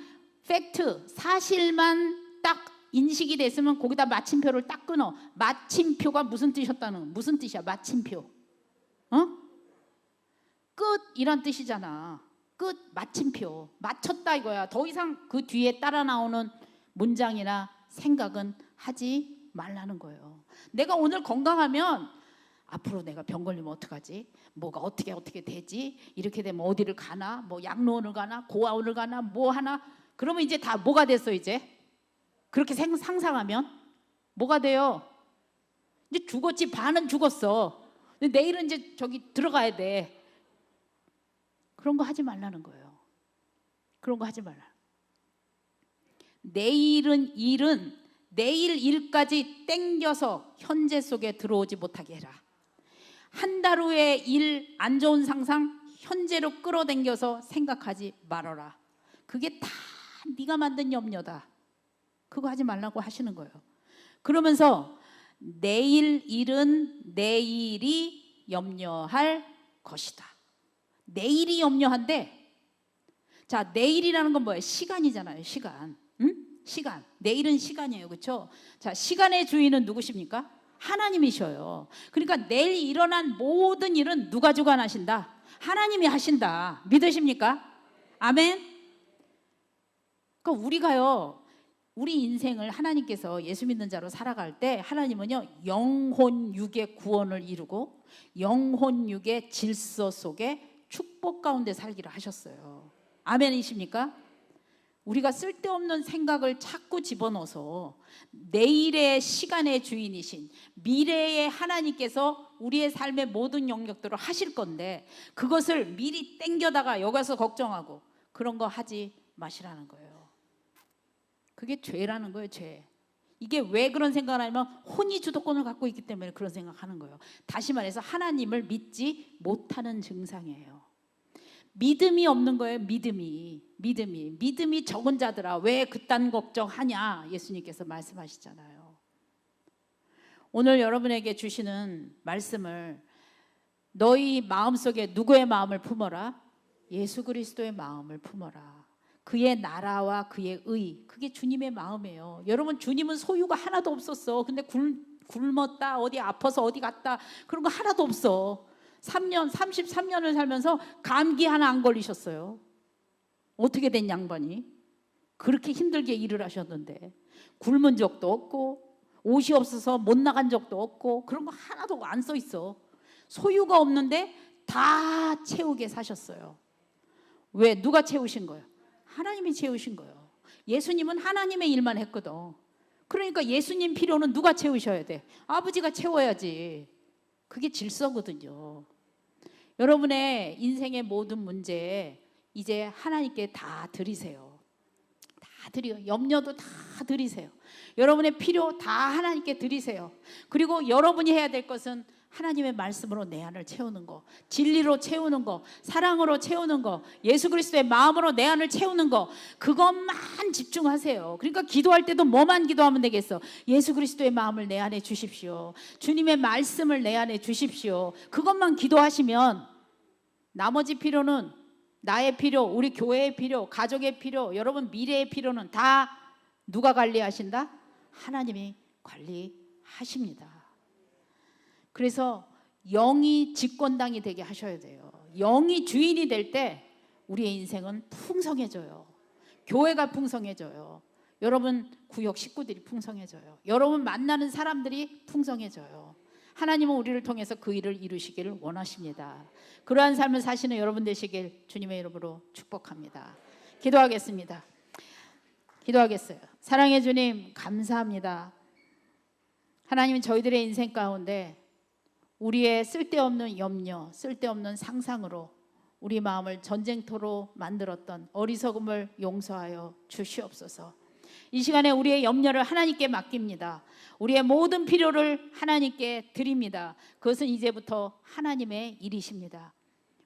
팩트, 사실만 딱 인식이 됐으면 거기다 마침표를 딱 끊어. 마침표가 무슨 뜻이었다는, 무슨 뜻이야? 마침표. 끝 이란 뜻이잖아. 끝, 마침표. 맞췄다 이거야. 더 이상 그 뒤에 따라 나오는 문장이나 생각은 하지 말라는 거예요. 내가 오늘 건강하면 앞으로 내가 병 걸리면 어떡하지? 뭐가 어떻게 되지? 이렇게 되면 어디를 가나? 뭐 양로원을 가나? 고아원을 가나? 뭐 하나? 그러면 이제 다 뭐가 됐어 이제? 그렇게 상상하면 뭐가 돼요? 이제 죽었지. 반은 죽었어. 근데 내일은 이제 저기 들어가야 돼. 그런 거 하지 말라는 거예요. 그런 거 하지 말라. 내일 일까지 땡겨서 현재 속에 들어오지 못하게 해라. 한 달 후에 일 안 좋은 상상 현재로 끌어당겨서 생각하지 말아라. 그게 다 네가 만든 염려다. 그거 하지 말라고 하시는 거예요. 그러면서 내일 일은 내일이 염려할 것이다. 내일이 염려한데, 자, 내일이라는 건 뭐예요? 시간이잖아요. 시간. 시간. 내일은 시간이에요. 그렇죠? 자, 시간의 주인은 누구십니까? 하나님이셔요. 그러니까 내일 일어난 모든 일은 누가 주관하신다? 하나님이 하신다. 믿으십니까? 아멘. 그러니까 우리가요, 우리 인생을 하나님께서 예수 믿는 자로 살아갈 때 하나님은요, 영혼 육의 구원을 이루고 영혼 육의 질서 속에 축복 가운데 살기를 하셨어요. 아멘이십니까? 우리가 쓸데없는 생각을 자꾸 집어넣어서 내일의 시간의 주인이신 미래의 하나님께서 우리의 삶의 모든 영역들을 하실 건데, 그것을 미리 땡겨다가 여기서 걱정하고 그런 거 하지 마시라는 거예요. 그게 죄라는 거예요. 죄. 이게 왜 그런 생각을 하냐면 혼이 주도권을 갖고 있기 때문에 그런 생각하는 거예요. 다시 말해서 하나님을 믿지 못하는 증상이에요. 믿음이 없는 거예요. 믿음이 적은 자들아 왜 그딴 걱정하냐, 예수님께서 말씀하시잖아요. 오늘 여러분에게 주시는 말씀을, 너희 마음속에 누구의 마음을 품어라? 예수 그리스도의 마음을 품어라. 그의 나라와 그의 의, 그게 주님의 마음이에요. 여러분, 주님은 소유가 하나도 없었어. 근데 굶었다, 어디 아파서 어디 갔다, 그런 거 하나도 없어. 33년을 살면서 감기 하나 안 걸리셨어요. 어떻게 된 양반이 그렇게 힘들게 일을 하셨는데 굶은 적도 없고 옷이 없어서 못 나간 적도 없고 그런 거 하나도 안 써 있어. 소유가 없는데 다 채우게 사셨어요. 왜? 누가 채우신 거예요? 하나님이 채우신 거예요. 예수님은 하나님의 일만 했거든. 그러니까 예수님 필요는 누가 채우셔야 돼? 아버지가 채워야지. 그게 질서거든요. 여러분의 인생의 모든 문제 이제 하나님께 다 드리세요. 다 드려. 염려도 다 드리세요. 여러분의 필요 다 하나님께 드리세요. 그리고 여러분이 해야 될 것은 하나님의 말씀으로 내 안을 채우는 거, 진리로 채우는 거, 사랑으로 채우는 거, 예수 그리스도의 마음으로 내 안을 채우는 거, 그것만 집중하세요. 그러니까 기도할 때도 뭐만 기도하면 되겠어? 예수 그리스도의 마음을 내 안에 주십시오. 주님의 말씀을 내 안에 주십시오. 그것만 기도하시면 나머지 필요는, 나의 필요, 우리 교회의 필요, 가족의 필요, 여러분 미래의 필요는 다 누가 관리하신다? 하나님이 관리하십니다. 그래서 영이 집권당이 되게 하셔야 돼요. 영이 주인이 될 때 우리의 인생은 풍성해져요. 교회가 풍성해져요. 여러분 구역 식구들이 풍성해져요. 여러분 만나는 사람들이 풍성해져요. 하나님은 우리를 통해서 그 일을 이루시기를 원하십니다. 그러한 삶을 사시는 여러분 되시길 주님의 이름으로 축복합니다. 기도하겠습니다. 기도하겠어요. 사랑의 주님, 감사합니다. 하나님, 저희들의 인생 가운데 우리의 쓸데없는 염려, 쓸데없는 상상으로 우리 마음을 전쟁터로 만들었던 어리석음을 용서하여 주시옵소서. 이 시간에 우리의 염려를 하나님께 맡깁니다. 우리의 모든 필요를 하나님께 드립니다. 그것은 이제부터 하나님의 일이십니다.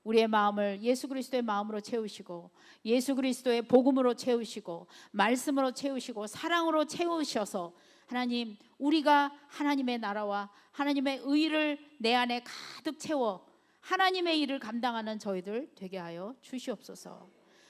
우리의 마음을 예수 그리스도의 마음으로 채우시고 예수 그리스도의 복음으로 채우시고 말씀으로 채우시고 사랑으로 채우셔서 하나님, 우리가 하나님의 나라와 하나님의 의를 내 안에 가득 채워 하나님의 일을 감당하는 저희들 되게 하여 주시옵소서.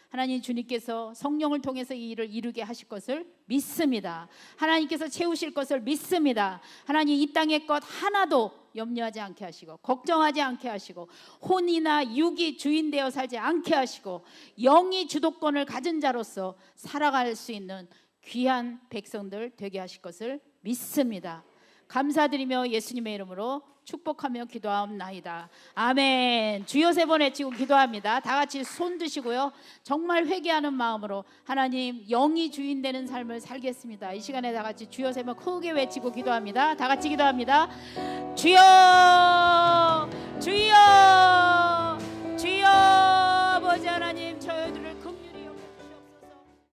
하나님, 주님께서 성령을 통해서 이 일을 이루게 하실 것을 믿습니다. 하나님께서 채우실 것을 믿습니다. 하나님, 이 땅의 것 하나도 염려하지 않게 하시고 걱정하지 않게 하시고 혼이나 육이 주인 되어 살지 않게 하시고 영이 주도권을 가진 자로서 살아갈 수 있는 귀한 백성들 되게 하실 것을 믿습니다. 감사드리며 예수님의 이름으로 축복하며 기도하옵나이다. 아멘. 주여 세 번 외치고 기도합니다. 다 같이 손 드시고요. 정말 회개하는 마음으로 하나님, 영이 주인 되는 삶을 살겠습니다. 이 시간에 다 같이 주여 세 번 크게 외치고 기도합니다. 다 같이 기도합니다. 주여, 주여, 주여, 아버지 하나님.